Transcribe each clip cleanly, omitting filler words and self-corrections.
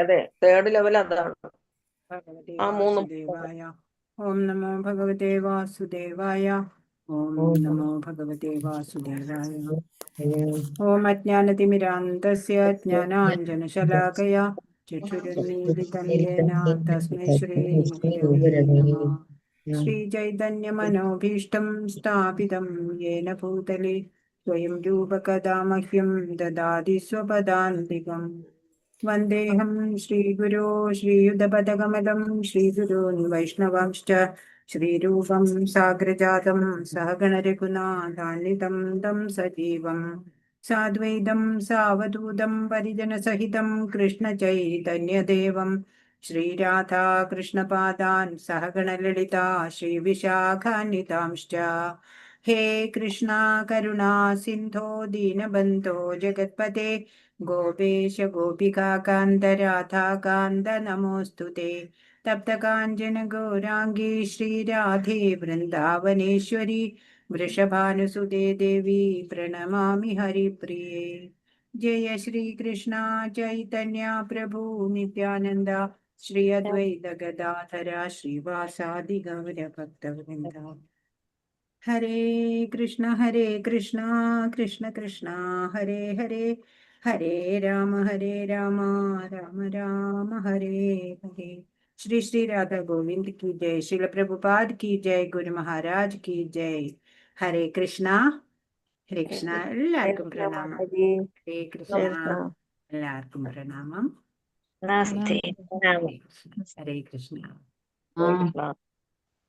അതെ, third level അതാണ്. ഭഗവതേ ആ മൂന്ന് വാസുദേവായ. ഓം നമോ ഭഗവതേ വാസുദേവായ. ഓം നമോ ഭഗവതേ വാസുദേവായ. ഓം അജ്ഞാനതിമിരാന്തസ്യ ജ്ഞാനാഞ്ജനശലാകയാ ചക്ഷുരുന്മീലിതം യേന തസ്മൈ ശ്രീ ഗുരവേ നമഃ. ശ്രീചൈതന്യമനോഭീഷ്ടം സ്ഥാപിതം യേന ഭൂതലേ സ്വയം രൂപകഥാ മഹ്യം ദദാതി സ്വപദാന്തികം. വന്ദേഹം ശ്രീഗുരോ ശ്രീയുതപദകമലം ശ്രീഗുരോൻ വൈഷ്ണവാംശ്ച ശ്രീരൂപം സാഗ്രജാതം സഹഗണരഘുനാഥാന്വിതം തം സജീവം സാദ്വൈതം സാവധൂതം പരിജനസഹിതം കൃഷ്ണചൈതന്യദേവം ശ്രീരാധാകൃഷ്ണപാദാൻ സഹഗണലളിതാ ശ്രീവിശാഖാന്വിതാംശ്ച. ഹേ കൃഷ്ണ കരുണാ സിന്ധോ ദീനബന്ധോ ജഗത്പതേ ഗോപേശ ഗോപികാന്ത രാധാകാന്ത നമോസ്തുതേ. തപ്തകാഞ്ചന ഗൗരാംഗീ ശ്രീരാധേ വൃന്ദാവനേശ്വരി വൃഷഭാനുസുതേ ദേവി പ്രണമാമി ഹരിപ്രിയേ. ജയ ശ്രീകൃഷ്ണ ചൈതന്യ പ്രഭു നിത്യാനന്ദ ശ്രീ അദ്വൈത ഗദാധര ശ്രീവാസാദി ഗൗരഭക്തവൃന്ദ. ഹരേ കൃഷ്ണ കൃഷ്ണ കൃഷ്ണ ഹരേ ഹരേ, ഹരേ രാമ രാമ രാമ ഹരേ ഹരേ. ശ്രീ ശ്രീ രാധാ ഗോവിന്ദ് की जय. श्रील प्रभुपाद की जय. गुरु महाराज की जय. ഹരേ കൃഷ്ണ എല്ലാവർക്കും പ്രണാമം. ഹരേ കൃഷ്ണ എല്ലാവർക്കും പ്രണാമം. ഹരേ കൃഷ്ണ.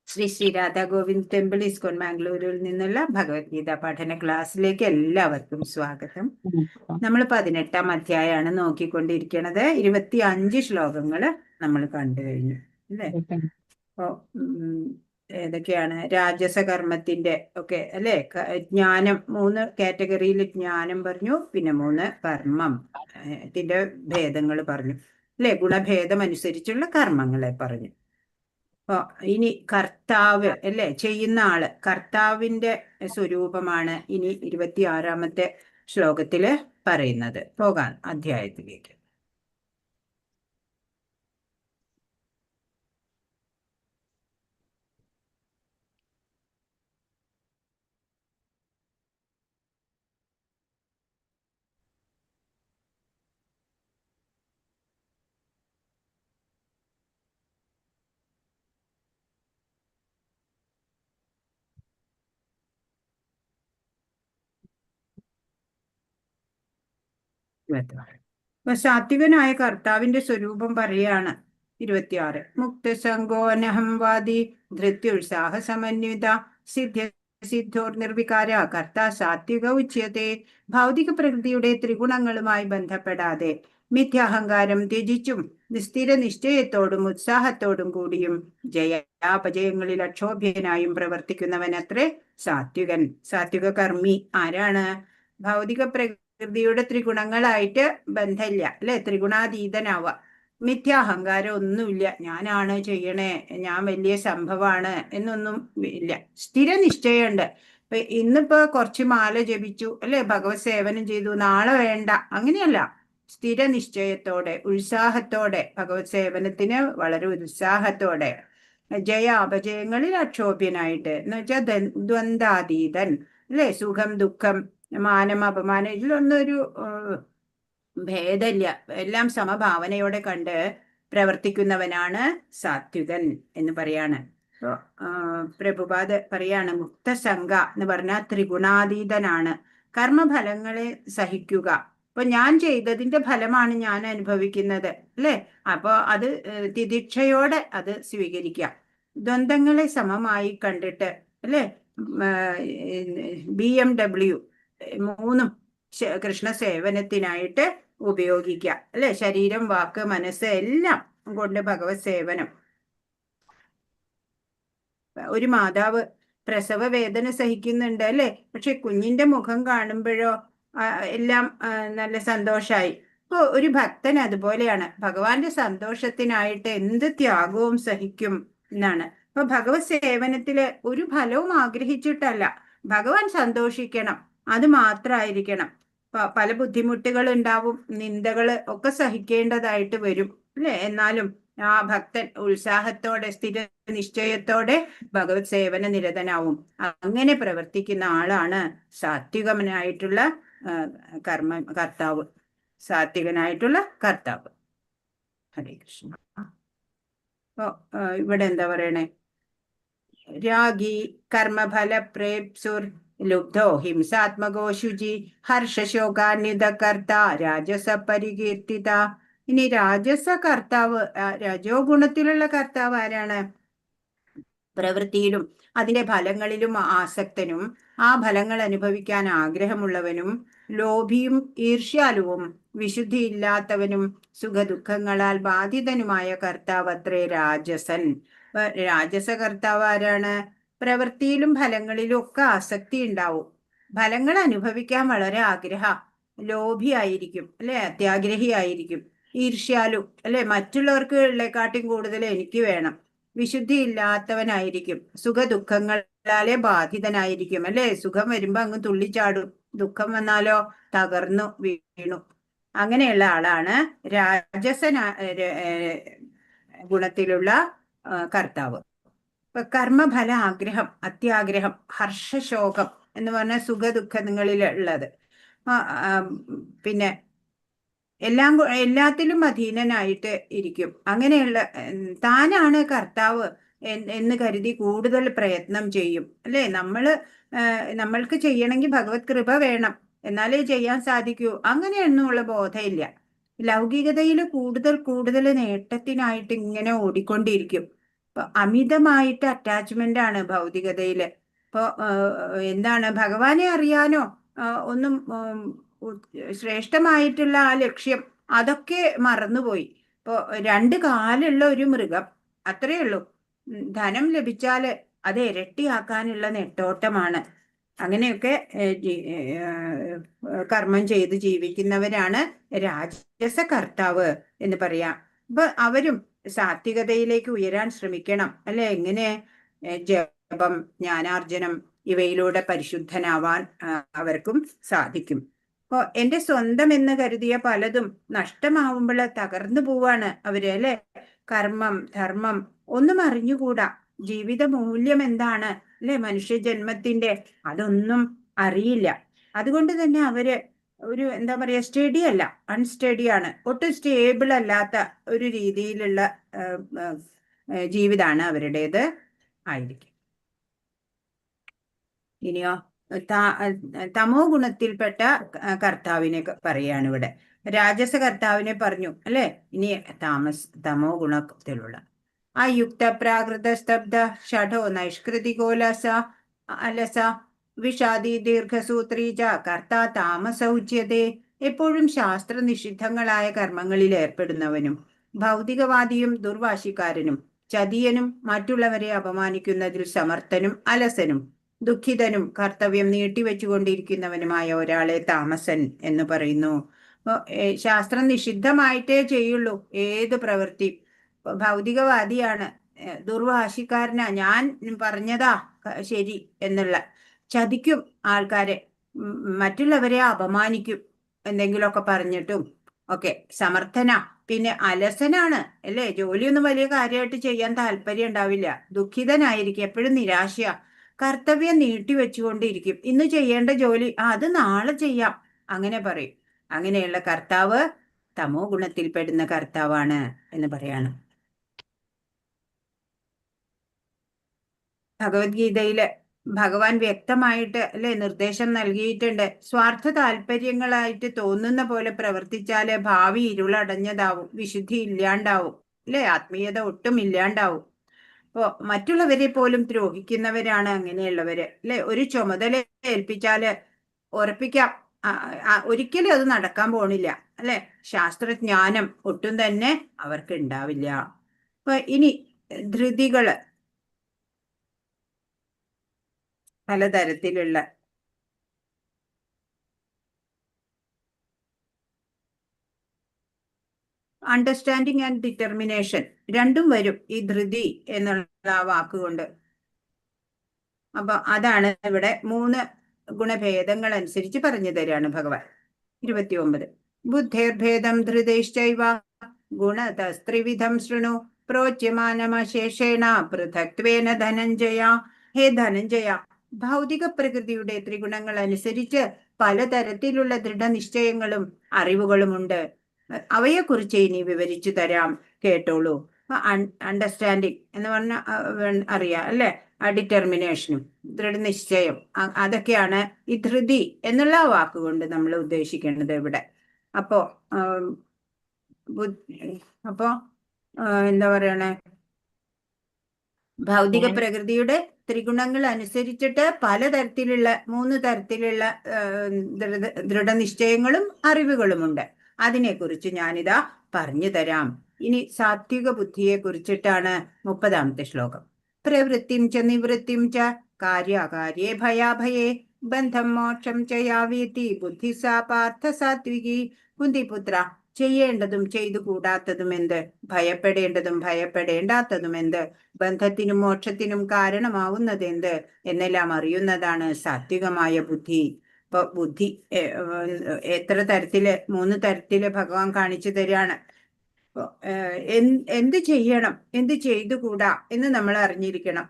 ശ്രീ ശ്രീ രാധാ ഗോവിന്ദ് ടെമ്പിൾ ഇസ്കോൺ മാംഗ്ലൂരിൽ നിന്നുള്ള ഭഗവത്ഗീത പഠന ക്ലാസ്സിലേക്ക് എല്ലാവർക്കും സ്വാഗതം. നമ്മൾ 18-ാം അധ്യായമാണ് നോക്കിക്കൊണ്ടിരിക്കുന്നത്. 25 ശ്ലോകങ്ങള് നമ്മൾ കണ്ടു കഴിഞ്ഞു അല്ലേ? അപ്പോ ഏതൊക്കെയാണ്? രാജസകർമ്മത്തിന്റെ ഒക്കെ അല്ലെ, ജ്ഞാനം 3 കാറ്റഗറിയിൽ ജ്ഞാനം പറഞ്ഞു, പിന്നെ 3 കർമ്മം ത്തിന്റെ ഭേദങ്ങൾ പറഞ്ഞു അല്ലെ, ഗുണഭേദം അനുസരിച്ചുള്ള കർമ്മങ്ങളെ പറഞ്ഞു. അപ്പൊ ഇനി കർത്താവ് അല്ലെ, ചെയ്യുന്ന ആള്, കർത്താവിന്റെ സ്വരൂപമാണ് ഇനി 26-ാമത്തെ ശ്ലോകത്തില് പറയുന്നത്. പോകാം അധ്യായത്തിലേക്ക്. അപ്പൊ സാത്വികനായ കർത്താവിന്റെ സ്വരൂപം പറയാണ് 26. മുക്തസംഗോനഹം വാദി ധൃത്യുത്സാഹ സമന്വിത സിദ്ധോർ നിർവികാര കർത്ത സാത്വിക ഉച്യത്തെ. ഭൗതിക പ്രകൃതിയുടെ ത്രിഗുണങ്ങളുമായി ബന്ധപ്പെടാതെ മിഥ്യാഹങ്കാരം ത്യജിച്ചും സ്ഥിര നിശ്ചയത്തോടും ഉത്സാഹത്തോടും കൂടിയും ജയാപജയങ്ങളിൽ അക്ഷോഭ്യനായും പ്രവർത്തിക്കുന്നവനത്രേ സാത്വികൻ. സാത്വിക കർമ്മി ആരാണ്? ഭൗതിക പ്രകൃതിയുടെ ത്രിഗുണങ്ങളായിട്ട് ബന്ധമില്ല അല്ലെ, ത്രിഗുണാതീതനാവുക. മിഥ്യാഹങ്കാരം ഒന്നുമില്ല, ഞാനാണ് ചെയ്യണേ, ഞാൻ വലിയ സംഭവമാണ് എന്നൊന്നും ഇല്ല. സ്ഥിര നിശ്ചയമുണ്ട്. ഇന്നിപ്പോ കുറച്ച് മാല ജപിച്ചു അല്ലെ, ഭഗവത് സേവനം ചെയ്തു, നാളെ വേണ്ട, അങ്ങനെയല്ല. സ്ഥിര നിശ്ചയത്തോടെ ഉത്സാഹത്തോടെ ഭഗവത് സേവനത്തിന് വളരെ ഉത്സാഹത്തോടെ ജയ അപജയങ്ങളിൽ അക്ഷോഭ്യനായിട്ട് എന്ന് വെച്ചാൽ ദ്വന്ദ്വാതീതൻ അല്ലെ, സുഖം ദുഃഖം മാനം അപമാനം ഇതിലൊന്നും ഒരു ഭേദമില്ല, എല്ലാം സമഭാവനയോടെ കണ്ട് പ്രവർത്തിക്കുന്നവനാണ് സാത്വികൻ എന്ന് പറയാണ്. പ്രഭുപാദ് പറയാണ്, മുക്തസംഗ എന്ന് പറഞ്ഞാൽ ത്രിഗുണാതീതനാണ്. കർമ്മഫലങ്ങളെ സഹിക്കുക. അപ്പൊ ഞാൻ ചെയ്തതിന്റെ ഫലമാണ് ഞാൻ അനുഭവിക്കുന്നത് അല്ലെ, അപ്പൊ അത് തിദിക്ഷയോടെ അത് സ്വീകരിക്കുക. ദ്വന്ദ്ങ്ങളെ സമമായി കണ്ടിട്ട് അല്ലെ, BMW 3 കൃഷ്ണ സേവനത്തിനായിട്ട് ഉപയോഗിക്കുക അല്ലെ. ശരീരം വാക്ക് മനസ്സ് എല്ലാം കൊണ്ട് ഭഗവത് സേവനം. ഒരു മാതാവ് പ്രസവ വേദന സഹിക്കുന്നുണ്ട് അല്ലെ, പക്ഷെ കുഞ്ഞിന്റെ മുഖം കാണുമ്പോഴോ എല്ലാം നല്ല സന്തോഷായി. ഇപ്പൊ ഒരു ഭക്തൻ അതുപോലെയാണ്, ഭഗവാന്റെ സന്തോഷത്തിനായിട്ട് എന്ത് ത്യാഗവും സഹിക്കും എന്നാണ്. അപ്പൊ ഭഗവത് സേവനത്തില് ഒരു ഫലവും ആഗ്രഹിച്ചിട്ടല്ല, ഭഗവാൻ സന്തോഷിക്കണം, അത് മാത്രമായിരിക്കണം. പല ബുദ്ധിമുട്ടുകൾ ഉണ്ടാവും, നിന്ദകള് ഒക്കെ സഹിക്കേണ്ടതായിട്ട് വരും അല്ലെ. എന്നാലും ആ ഭക്തൻ ഉത്സാഹത്തോടെ സ്ഥിര നിശ്ചയത്തോടെ ഭഗവത് സേവന നിരതനാവും. അങ്ങനെ പ്രവർത്തിക്കുന്ന ആളാണ് സാത്വികനായിട്ടുള്ള കർത്താവ്, സാത്വികനായിട്ടുള്ള കർത്താവ്. ഹരേ കൃഷ്ണ. ഇവിടെ എന്താ പറയണേ? രാഗി കർമ്മഫല പ്രേപ്സുർ ലുബ്ധോ ഹിംസാത്മകോ ശുചി ഹർഷശോകാന്വിത കർത്ത രാജസ പരികീർത്തിത. ഇനി രാജസ കർത്താവ്, രജോ ഗുണത്തിലുള്ള കർത്താവ് ആരാണ്? പ്രവൃത്തിയിലും അതിന്റെ ഫലങ്ങളിലും ആസക്തനും ആ ഫലങ്ങൾ അനുഭവിക്കാൻ ആഗ്രഹമുള്ളവനും ലോഭിയും ഈർഷ്യാലുവും വിശുദ്ധിയില്ലാത്തവനും സുഖദുഃഖങ്ങളാൽ ബാധിതനുമായ കർത്താവ് അത്രേ രാജസൻ. രാജസ കർത്താവ് ആരാണ്? പ്രവൃത്തിയിലും ഫലങ്ങളിലും ഒക്കെ ആസക്തി ഉണ്ടാവും, ഫലങ്ങൾ അനുഭവിക്കാൻ വളരെ ലോഭിയായിരിക്കും അല്ലെ, അത്യാഗ്രഹിയായിരിക്കും, ഈർഷ്യാലു അല്ലെ, മറ്റുള്ളവർക്ക് ഉള്ളേക്കാട്ടും കൂടുതൽ എനിക്ക് വേണം, വിശുദ്ധി ഇല്ലാത്തവനായിരിക്കും, സുഖദുഃഖങ്ങളാലെ ബാധിതനായിരിക്കും അല്ലെ. സുഖം വരുമ്പോ അങ്ങ് തുള്ളിച്ചാടും, ദുഃഖം വന്നാലോ തകർന്നു വീണു. അങ്ങനെയുള്ള ആളാണ് രാജസന ഗുണത്തിലുള്ള കർത്താവ്. ഇപ്പൊ കർമ്മഫല ആഗ്രഹം, അത്യാഗ്രഹം, ഹർഷശോകം എന്ന് പറഞ്ഞ സുഖദുഃഖങ്ങളിൽ ഉള്ളത്, പിന്നെ എല്ലാത്തിലും അധീനനായിട്ട് ഇരിക്കും. അങ്ങനെയുള്ള താനാണ് കർത്താവ് എന്ന് കരുതി കൂടുതൽ പ്രയത്നം ചെയ്യും അല്ലെ. നമ്മൾക്ക് ചെയ്യണമെങ്കിൽ ഭഗവത് കൃപ വേണം, എന്നാലേ ചെയ്യാൻ സാധിക്കൂ. അങ്ങനെയൊന്നുമുള്ള ബോധമില്ല. ലൗകികതയിൽ കൂടുതൽ കൂടുതൽ നേട്ടത്തിനായിട്ട് ഇങ്ങനെ ഓടിക്കൊണ്ടിരിക്കും. ഇപ്പൊ അമിതമായിട്ട് അറ്റാച്ച്മെന്റ് ആണ് ഭൗതികതയില്. ഇപ്പൊ എന്താണ് ഭഗവാനെ അറിയാനോ ഒന്നും ശ്രേഷ്ഠമായിട്ടുള്ള ആ ലക്ഷ്യം അതൊക്കെ മറന്നുപോയി. ഇപ്പൊ 2 കാലുള്ള ഒരു മൃഗം, അത്രയേ ഉള്ളൂ. ധനം ലഭിച്ചാല് അത് ഇരട്ടിയാക്കാനുള്ള നെട്ടോട്ടമാണ്. അങ്ങനെയൊക്കെ കർമ്മം ചെയ്ത് ജീവിക്കുന്നവരാണ് രാജസ കർത്താവ് എന്ന് പറയാം. അപ്പൊ അവരും സാത്വികതയിലേക്ക് ഉയരാൻ ശ്രമിക്കണം അല്ലെ. എങ്ങനെ? ജപം, ജ്ഞാനാർജനം ഇവയിലൂടെ പരിശുദ്ധനാവാൻ അവർക്കും സാധിക്കും. അപ്പൊ എന്റെ സ്വന്തം എന്ന് കരുതിയ പലതും നഷ്ടമാവുമ്പോൾ തകർന്നു പോവാണ് അവര് അല്ലെ. കർമ്മം, ധർമ്മം ഒന്നും അറിഞ്ഞുകൂടാ. ജീവിത മൂല്യം എന്താണ് അല്ലെ, മനുഷ്യജന്മത്തിന്റെ അതൊന്നും അറിയില്ല. അതുകൊണ്ട് തന്നെ അവര് ഒരു എന്താ പറയാ, സ്റ്റഡി അല്ല, അൺസ്റ്റഡിയാണ്, ഒട്ടും സ്റ്റേബിൾ അല്ലാത്ത ഒരു രീതിയിലുള്ള ജീവിതമാണ് അവരുടേത് ആയിരിക്കും. ഇനിയോ തമോ ഗുണത്തിൽപ്പെട്ട കർത്താവിനെ പറയാണ് ഇവിടെ. രാജസ കർത്താവിനെ പറഞ്ഞു അല്ലെ. ഇനി തമോ ഗുണത്തിലുള്ള അയുക്ത പ്രാകൃത സ്തബ്ധ ഷഠോ നൈഷ്കൃതികോലസ അലസ വിഷാദി ദീർഘസൂത്രീജ കർത്ത താമസൗച്യതേ. എപ്പോഴും ശാസ്ത്ര നിഷിദ്ധങ്ങളായ കർമ്മങ്ങളിൽ ഏർപ്പെടുന്നവനും ഭൗതികവാദിയും ദുർവാശിക്കാരനും ചതിയനും മറ്റുള്ളവരെ അപമാനിക്കുന്നതിൽ സമർത്ഥനും അലസനും ദുഃഖിതനും കർത്തവ്യം നീട്ടിവെച്ചുകൊണ്ടിരിക്കുന്നവനുമായ ഒരാളെ താമസൻ എന്ന് പറയുന്നു. ശാസ്ത്രം നിഷിദ്ധമായിട്ടേ ചെയ്യുള്ളൂ ഏത് പ്രവൃത്തി. ഭൗതികവാദിയാണ്, ദുർവാശിക്കാരനാ, ഞാൻ പറഞ്ഞതാ ശരി എന്നുള്ള, ചതിക്കും ആൾക്കാരെ, മറ്റുള്ളവരെ അപമാനിക്കും എന്തെങ്കിലുമൊക്കെ പറഞ്ഞിട്ടും ഒക്കെ. സമർത്ഥന, പിന്നെ അലസനാണ് അല്ലേ, ജോലിയൊന്നും വലിയ കാര്യമായിട്ട് ചെയ്യാൻ താല്പര്യം ഉണ്ടാവില്ല, ദുഃഖിതനായിരിക്കും, എപ്പോഴും നിരാശയാ, കർത്തവ്യം നീട്ടിവെച്ചുകൊണ്ടിരിക്കും, ഇന്ന് ചെയ്യേണ്ട ജോലി അത് നാളെ ചെയ്യാം അങ്ങനെ പറയും. അങ്ങനെയുള്ള കർത്താവ് തമോ ഗുണത്തിൽപ്പെടുന്ന കർത്താവാണ് എന്ന് പറയാണ്. ഭഗവത്ഗീതയില് ഭഗവാൻ വ്യക്തമായിട്ട് അല്ലെ നിർദ്ദേശം നൽകിയിട്ടുണ്ട്. സ്വാർത്ഥ താല്പര്യങ്ങളായിട്ട് തോന്നുന്ന പോലെ പ്രവർത്തിച്ചാല് ഭാവി ഇരുളടഞ്ഞതാവും, വിശുദ്ധി ഇല്ലാണ്ടാവും അല്ലെ, ആത്മീയത ഒട്ടും ഇല്ലാണ്ടാവും. അപ്പോ മറ്റുള്ളവരെ പോലും ദ്രോഹിക്കുന്നവരാണ് അങ്ങനെയുള്ളവര് അല്ലെ. ഒരു ചുമതല ഏൽപ്പിച്ചാല് ഉറപ്പിക്കാം ഒരിക്കലും അത് നടക്കാൻ പോണില്ല അല്ലെ. ശാസ്ത്രജ്ഞാനം ഒട്ടും തന്നെ അവർക്ക് ഉണ്ടാവില്ല. അപ്പൊ ഇനി ധൃതികള് പലതരത്തിലുള്ള അണ്ടർസ്റ്റാൻഡിങ് ആൻഡ് ഡിറ്റർമിനേഷൻ രണ്ടും വരും ഈ ധൃതി എന്നുള്ള ആ വാക്കുകൊണ്ട്. അപ്പൊ അതാണ് ഇവിടെ 3 ഗുണഭേദങ്ങൾ അനുസരിച്ച് പറഞ്ഞു തരാണ് ഭഗവാൻ. 29. ബുദ്ധേർഭേദം ധൃതൈശ്ചൈവ ഗുണതസ്ത്രിവിധം ശൃണു പ്രോച്യമാനമശേഷേണ പൃഥക്ത്വേന ധനഞ്ജയ. ഹേ ധനഞ്ജയ, ഭൗതിക പ്രകൃതിയുടെ ത്രിഗുണങ്ങൾ അനുസരിച്ച് പലതരത്തിലുള്ള ദൃഢനിശ്ചയങ്ങളും അറിവുകളുമുണ്ട്. അവയെക്കുറിച്ച് ഇനി വിവരിച്ചു തരാം, കേട്ടോളൂ. അണ്ടർസ്റ്റാൻഡിങ് എന്ന് പറഞ്ഞാൽ അറിയാം അല്ലെ, ഡിറ്റർമിനേഷനും ദൃഢനിശ്ചയം, അതൊക്കെയാണ് ഈ ധൃതി എന്നുള്ള വാക്കുകൊണ്ട് നമ്മൾ ഉദ്ദേശിക്കേണ്ടത് ഇവിടെ. അപ്പോ അപ്പോ എന്താ പറയണേ, ഭൗതിക പ്രകൃതിയുടെ ത്രിഗുണങ്ങൾ അനുസരിച്ചിട്ട് പലതരത്തിലുള്ള 3 തരത്തിലുള്ള ദൃഢനിശ്ചയങ്ങളും അറിവുകളുമുണ്ട്. അതിനെക്കുറിച്ച് ഞാനിതാ പറഞ്ഞു തരാം. ഇനി സാത്വിക ബുദ്ധിയെ കുറിച്ചിട്ടാണ് 30ാമത്തെ ശ്ലോകം. പ്രവൃത്തിം ച നിവൃത്തിം ച കാര്യാകാര്യേ ഭയാഭയേ ബന്ധം മോക്ഷം ച യാവേതി ബുദ്ധി സാ പാർത്ഥ സാത്വികി. കുന്തിപുത്ര, ചെയ്യേണ്ടതും ചെയ്തു കൂടാത്തതും എന്ത്, ഭയപ്പെടേണ്ടതും ഭയപ്പെടേണ്ടാത്തതും എന്ത്, ബന്ധത്തിനും മോക്ഷത്തിനും കാരണമാവുന്നത് എന്ത് എന്നെല്ലാം അറിയുന്നതാണ് സാത്വികമായ ബുദ്ധി. ഇപ്പൊ ബുദ്ധി എത്ര തരത്തില്, 3 തരത്തില് ഭഗവാൻ കാണിച്ചു തരികയാണ്. എന്ത് ചെയ്യണം, എന്ത് ചെയ്തുകൂടാ എന്ന് നമ്മൾ അറിഞ്ഞിരിക്കണം.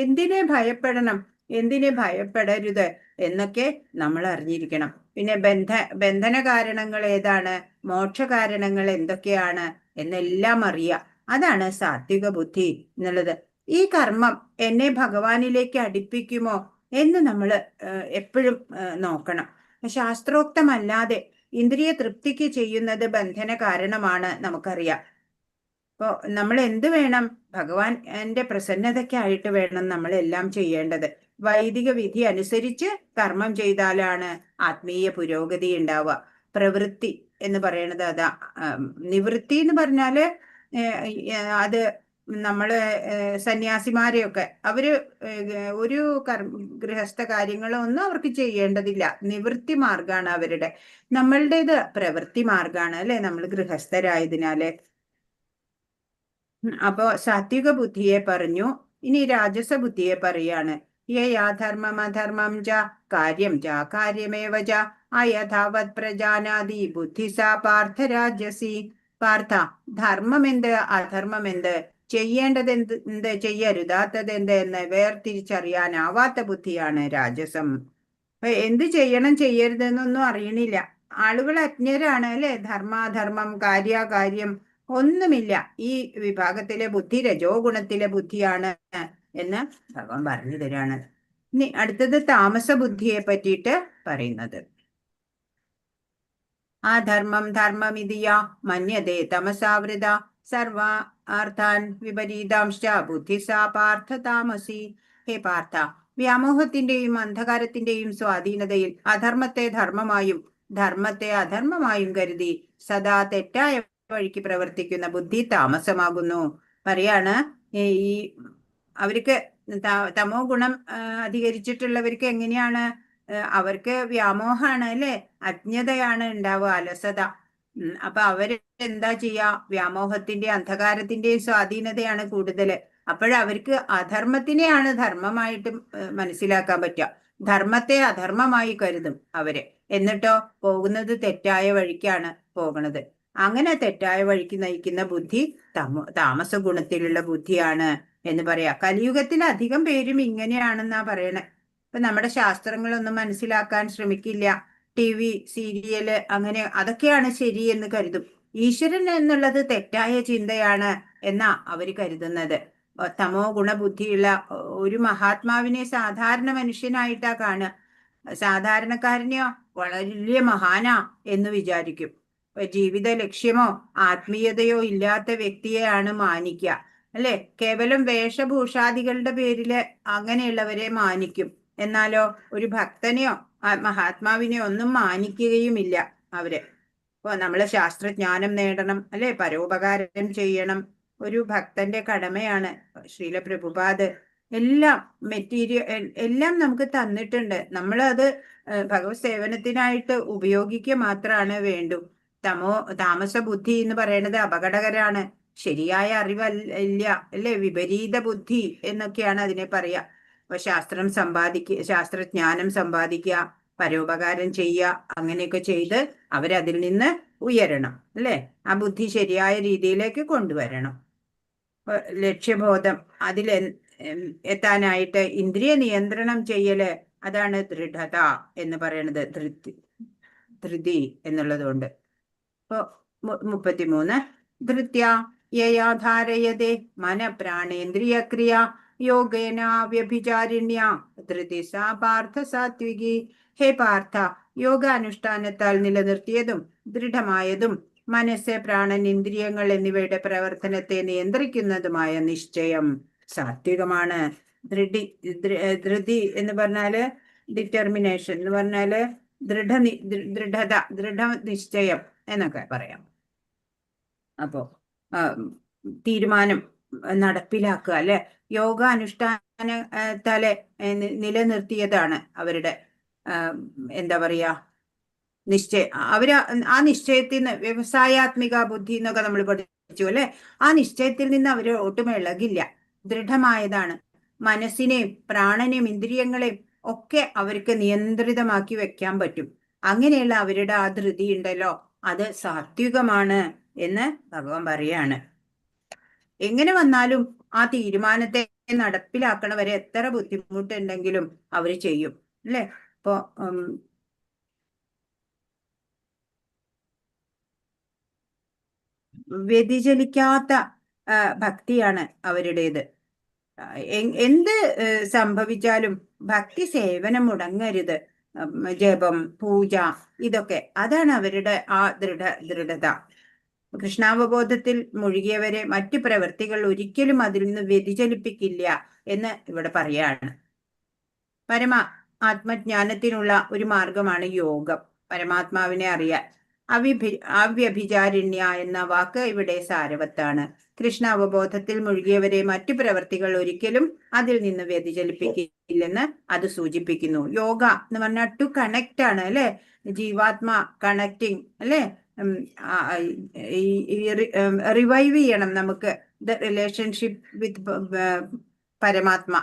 എന്തിനെ ഭയപ്പെടണം, എന്തിനെ ഭയപ്പെടരുത് എന്നൊക്കെ നമ്മൾ അറിഞ്ഞിരിക്കണം. പിന്നെ ബന്ധന കാരണങ്ങൾ ഏതാണ്, മോക്ഷ കാരണങ്ങൾ എന്തൊക്കെയാണ് എന്നെല്ലാം അറിയാം. അതാണ് സാത്വിക ബുദ്ധി എന്നുള്ളത്. ഈ കർമ്മം എന്നെ ഭഗവാനിലേക്ക് അടുപ്പിക്കുമോ എന്ന് നമ്മൾ എപ്പോഴും നോക്കണം. ശാസ്ത്രോക്തമല്ലാതെ ഇന്ദ്രിയ തൃപ്തിക്ക് ചെയ്യുന്നത് ബന്ധന കാരണമാണ്, നമുക്കറിയാം. അപ്പോ നമ്മൾ എന്ത് വേണം, ഭഗവാന്റെ പ്രസന്നതയ്ക്കായിട്ട് വേണം നമ്മൾ എല്ലാം ചെയ്യേണ്ടത്. വൈദിക വിധി അനുസരിച്ച് കർമ്മം ചെയ്താലാണ് ആത്മീയ പുരോഗതി ഉണ്ടാവുക. പ്രവൃത്തി എന്ന് പറയുന്നത് അതാ. നിവൃത്തി എന്ന് പറഞ്ഞാല് അത് നമ്മള് സന്യാസിമാരെയൊക്കെ അവര് ഒരു ഗൃഹസ്ഥ കാര്യങ്ങളൊന്നും അവർക്ക് ചെയ്യേണ്ടതില്ല. നിവൃത്തി മാർഗാണ് അവരുടെ. നമ്മളുടേത് പ്രവൃത്തി മാർഗാണ് അല്ലെ, നമ്മൾ ഗൃഹസ്ഥരായതിനാല്. അപ്പോ സാത്വിക ബുദ്ധിയെ പറഞ്ഞു. ഇനി രാജസ ബുദ്ധിയെ പറയാണ്. യഥാധർമ്മം അധർമ്മം ച കാര്യം ച കാര്യമേവ ച അയഥാവത് പ്രജാനാതി ബുദ്ധി സാ പാർത്ഥ രാജസി. പാർത്ഥ, ധർമ്മം എന്ത് അധർമ്മം എന്ത്, ചെയ്യേണ്ടത് എന്ത് ചെയ്യരുതാത്തത് എന്ത് എന്ന് വേർതിരിച്ചറിയാനാവാത്ത ബുദ്ധിയാണ് രാജസം. എന്ത് ചെയ്യണം ചെയ്യരുതെന്നൊന്നും അറിയണില്ല. ആളുകൾ അജ്ഞരാണ് അല്ലെ. ധർമാധർമ്മം കാര്യാകാര്യം ഒന്നുമില്ല. ഈ വിഭാഗത്തിലെ ബുദ്ധി രജോ ഗുണത്തിലെ ബുദ്ധിയാണ് എന്ന് ഭഗവാൻ പറഞ്ഞു തരാണ്. ഇനി അടുത്തത് താമസ ബുദ്ധിയെ പറ്റിയിട്ട് പറയുന്നത്. അധർമ്മം ധർമ്മമിതിയ മന്യതേ തമസാവൃത സർവാർത്ഥാൻ വിപരീതാംശ ബുദ്ധി സാ പാർത്ഥ താമസി. ഹേ പാർത്ഥ, വ്യാമോഹത്തിന്റെയും അന്ധകാരത്തിന്റെയും സ്വാധീനതയിൽ അധർമ്മത്തെ ധർമ്മമായും ധർമ്മത്തെ അധർമ്മമായും കരുതി സദാ തെറ്റായ വഴിക്ക് പ്രവർത്തിക്കുന്ന ബുദ്ധി താമസമാകുന്നു. പറയാണ്, ഈ അവർക്ക് തമോ ഗുണം അധികരിച്ചിട്ടുള്ളവർക്ക് എങ്ങനെയാണ്, അവർക്ക് വ്യാമോഹാണ് അല്ലെ, അജ്ഞതയാണ് ഉണ്ടാവുക, അലസത. അപ്പൊ അവര് എന്താ ചെയ്യാ, വ്യാമോഹത്തിന്റെ അന്ധകാരത്തിന്റെയും സ്വാധീനതയാണ് കൂടുതല്. അപ്പോഴവർക്ക് അധർമ്മത്തിനെയാണ് ധർമ്മമായിട്ട് മനസ്സിലാക്കാൻ പറ്റുക. ധർമ്മത്തെ അധർമ്മമായി കരുതും അവര്. എന്നിട്ടോ പോകുന്നത് തെറ്റായ വഴിക്കാണ് പോകുന്നത്. അങ്ങനെ തെറ്റായ വഴിക്ക് നയിക്കുന്ന ബുദ്ധി താമസ ഗുണത്തിലുള്ള ബുദ്ധിയാണ് എന്ന് പറയാ. കലിയുഗത്തിൽ അധികം പേരും ഇങ്ങനെയാണെന്നാ പറയണേ. ഇപ്പൊ നമ്മുടെ ശാസ്ത്രങ്ങളൊന്നും മനസ്സിലാക്കാൻ ശ്രമിക്കില്ല. TV സീരിയല് അങ്ങനെ അതൊക്കെയാണ് ശരി എന്ന് കരുതും. ഈശ്വരൻ എന്നുള്ളത് തെറ്റായ ചിന്തയാണ് എന്നാ അവര് കരുതുന്നത്. തമോ ഗുണബുദ്ധിയുള്ള ഒരു മഹാത്മാവിനെ സാധാരണ മനുഷ്യനായിട്ടാ കാണുക. സാധാരണക്കാരനെയോ വളരെ മഹാനാ എന്ന് വിചാരിക്കും. ജീവിത ലക്ഷ്യമോ ആത്മീയതയോ ഇല്ലാത്ത വ്യക്തിയെയാണ് മാനിക്കുക അല്ലെ. കേവലം വേഷഭൂഷാദികളുടെ പേരില് അങ്ങനെയുള്ളവരെ മാനിക്കും. എന്നാലോ ഒരു ഭക്തനെയോ മഹാത്മാവിനെയോ ഒന്നും മാനിക്കുകയുമില്ല അവര്. ഇപ്പൊ നമ്മള് ശാസ്ത്രജ്ഞാനം നേടണം അല്ലെ, പരോപകാരം ചെയ്യണം, ഒരു ഭക്തന്റെ കടമയാണ്. ശ്രീല പ്രഭുപാദ് എല്ലാം എല്ലാം നമുക്ക് തന്നിട്ടുണ്ട്. നമ്മളത് ഭഗവത് സേവനത്തിനായിട്ട് ഉപയോഗിക്കുക മാത്രമാണ് വേണ്ടു. താമസ ബുദ്ധി എന്ന് പറയുന്നത് അപകടകരാണ്. ശരിയായ അറിവല്ല അല്ലെ, വിപരീത ബുദ്ധി എന്നൊക്കെയാണ് അതിനെ പറയാ. അപ്പൊ ശാസ്ത്രജ്ഞാനം സമ്പാദിക്കുക, പരോപകാരം ചെയ്യുക, അങ്ങനെയൊക്കെ ചെയ്ത് അവരതിൽ നിന്ന് ഉയരണം, അല്ലേ? ആ ബുദ്ധി ശരിയായ രീതിയിലേക്ക് കൊണ്ടുവരണം. ലക്ഷ്യബോധം അതിൽ എത്താനായിട്ട് ഇന്ദ്രിയ നിയന്ത്രണം ചെയ്യല്, അതാണ് ദൃഢത എന്ന് പറയുന്നത്. ധൃതി എന്നുള്ളതുകൊണ്ട്. ഇപ്പൊ 33 ധൃത്യ യയാ ധാരയതേ മനഃപ്രാണേന്ദ്രിയക്രിയ യോഗേന വ്യഭിചാരിണ്യ ധൃതി സാ പാർത്ഥ സാത്വികി. ഹേ പാർത്ഥ, യോഗാനുഷ്ഠാനത്താൽ നിലനിർത്തിയതും ദൃഢമായതും മനസ്സ്, പ്രാണൻ, ഇന്ദ്രിയങ്ങൾ എന്നിവയുടെ പ്രവർത്തനത്തെ നിയന്ത്രിക്കുന്നതുമായ നിശ്ചയം സാത്വികമാണ്. ധൃതി എന്ന് പറഞ്ഞാല് ഡിറ്റർമിനേഷൻ എന്ന് പറഞ്ഞാല് ദൃഢത, ദൃഢനിശ്ചയം എന്നൊക്കെ പറയാം. അപ്പോ തീരുമാനം നടപ്പിലാക്കുക, അല്ലെ? യോഗ അനുഷ്ഠാനത്താലെ നിലനിർത്തിയതാണ് അവരുടെ എന്താ പറയാ നിശ്ചയം. ആ നിശ്ചയത്തിൽ നിന്ന്, വ്യവസായാത്മിക ബുദ്ധി എന്നൊക്കെ നമ്മൾ പഠിച്ചു, അല്ലെ? ആ നിശ്ചയത്തിൽ നിന്ന് അവർ ഒട്ടും ഇളകില്ല, ദൃഢമായതാണ്. മനസ്സിനെയും പ്രാണനെയും ഇന്ദ്രിയങ്ങളെയും ഒക്കെ അവർക്ക് നിയന്ത്രിതമാക്കി വെക്കാൻ പറ്റും. അങ്ങനെയുള്ള അവരുടെ ആ ധൃതി ഉണ്ടല്ലോ, അത് സാത്വികമാണ് എന്ന് ഭഗവാൻ പറയാണ്. എങ്ങനെ വന്നാലും ആ തീരുമാനത്തെ നടപ്പിലാക്കണവരെ എത്ര ബുദ്ധിമുട്ടുണ്ടെങ്കിലും അവര് ചെയ്യും, അല്ലെ? ഇപ്പൊ വ്യതിചലിക്കാത്ത ഭക്തിയാണ് അവരുടേത്. എന്ത് സംഭവിച്ചാലും ഭക്തി സേവനം മുടങ്ങരുത്. ജപം, പൂജ, ഇതൊക്കെ, അതാണ് അവരുടെ ആ ദൃഢത. കൃഷ്ണാവബോധത്തിൽ മുഴുകിയവരെ മറ്റു പ്രവൃത്തികൾ ഒരിക്കലും അതിൽ നിന്ന് വ്യതിചലിപ്പിക്കില്ല എന്ന് ഇവിടെ പറയാണ്. ആത്മജ്ഞാനത്തിനുള്ള ഒരു മാർഗമാണ് യോഗം, പരമാത്മാവിനെ അറിയാൻ. അവ്യഭിചാരിണ്യ എന്ന വാക്ക് ഇവിടെ സാരവത്താണ്. കൃഷ്ണ അവബോധത്തിൽ മുഴുകിയവരെ മറ്റു പ്രവർത്തികൾ ഒരിക്കലും അതിൽ നിന്ന് വ്യതിചലിപ്പിക്കില്ലെന്ന് അത് സൂചിപ്പിക്കുന്നു. യോഗ എന്ന് പറഞ്ഞാൽ ടു കണക്ട് ആണ്, അല്ലെ? ജീവാത്മാ കണക്റ്റിംഗ്, അല്ലെ? റിവൈവ് ചെയ്യണം നമുക്ക് ദ റിലേഷൻഷിപ്പ് വിത്ത് പരമാത്മ.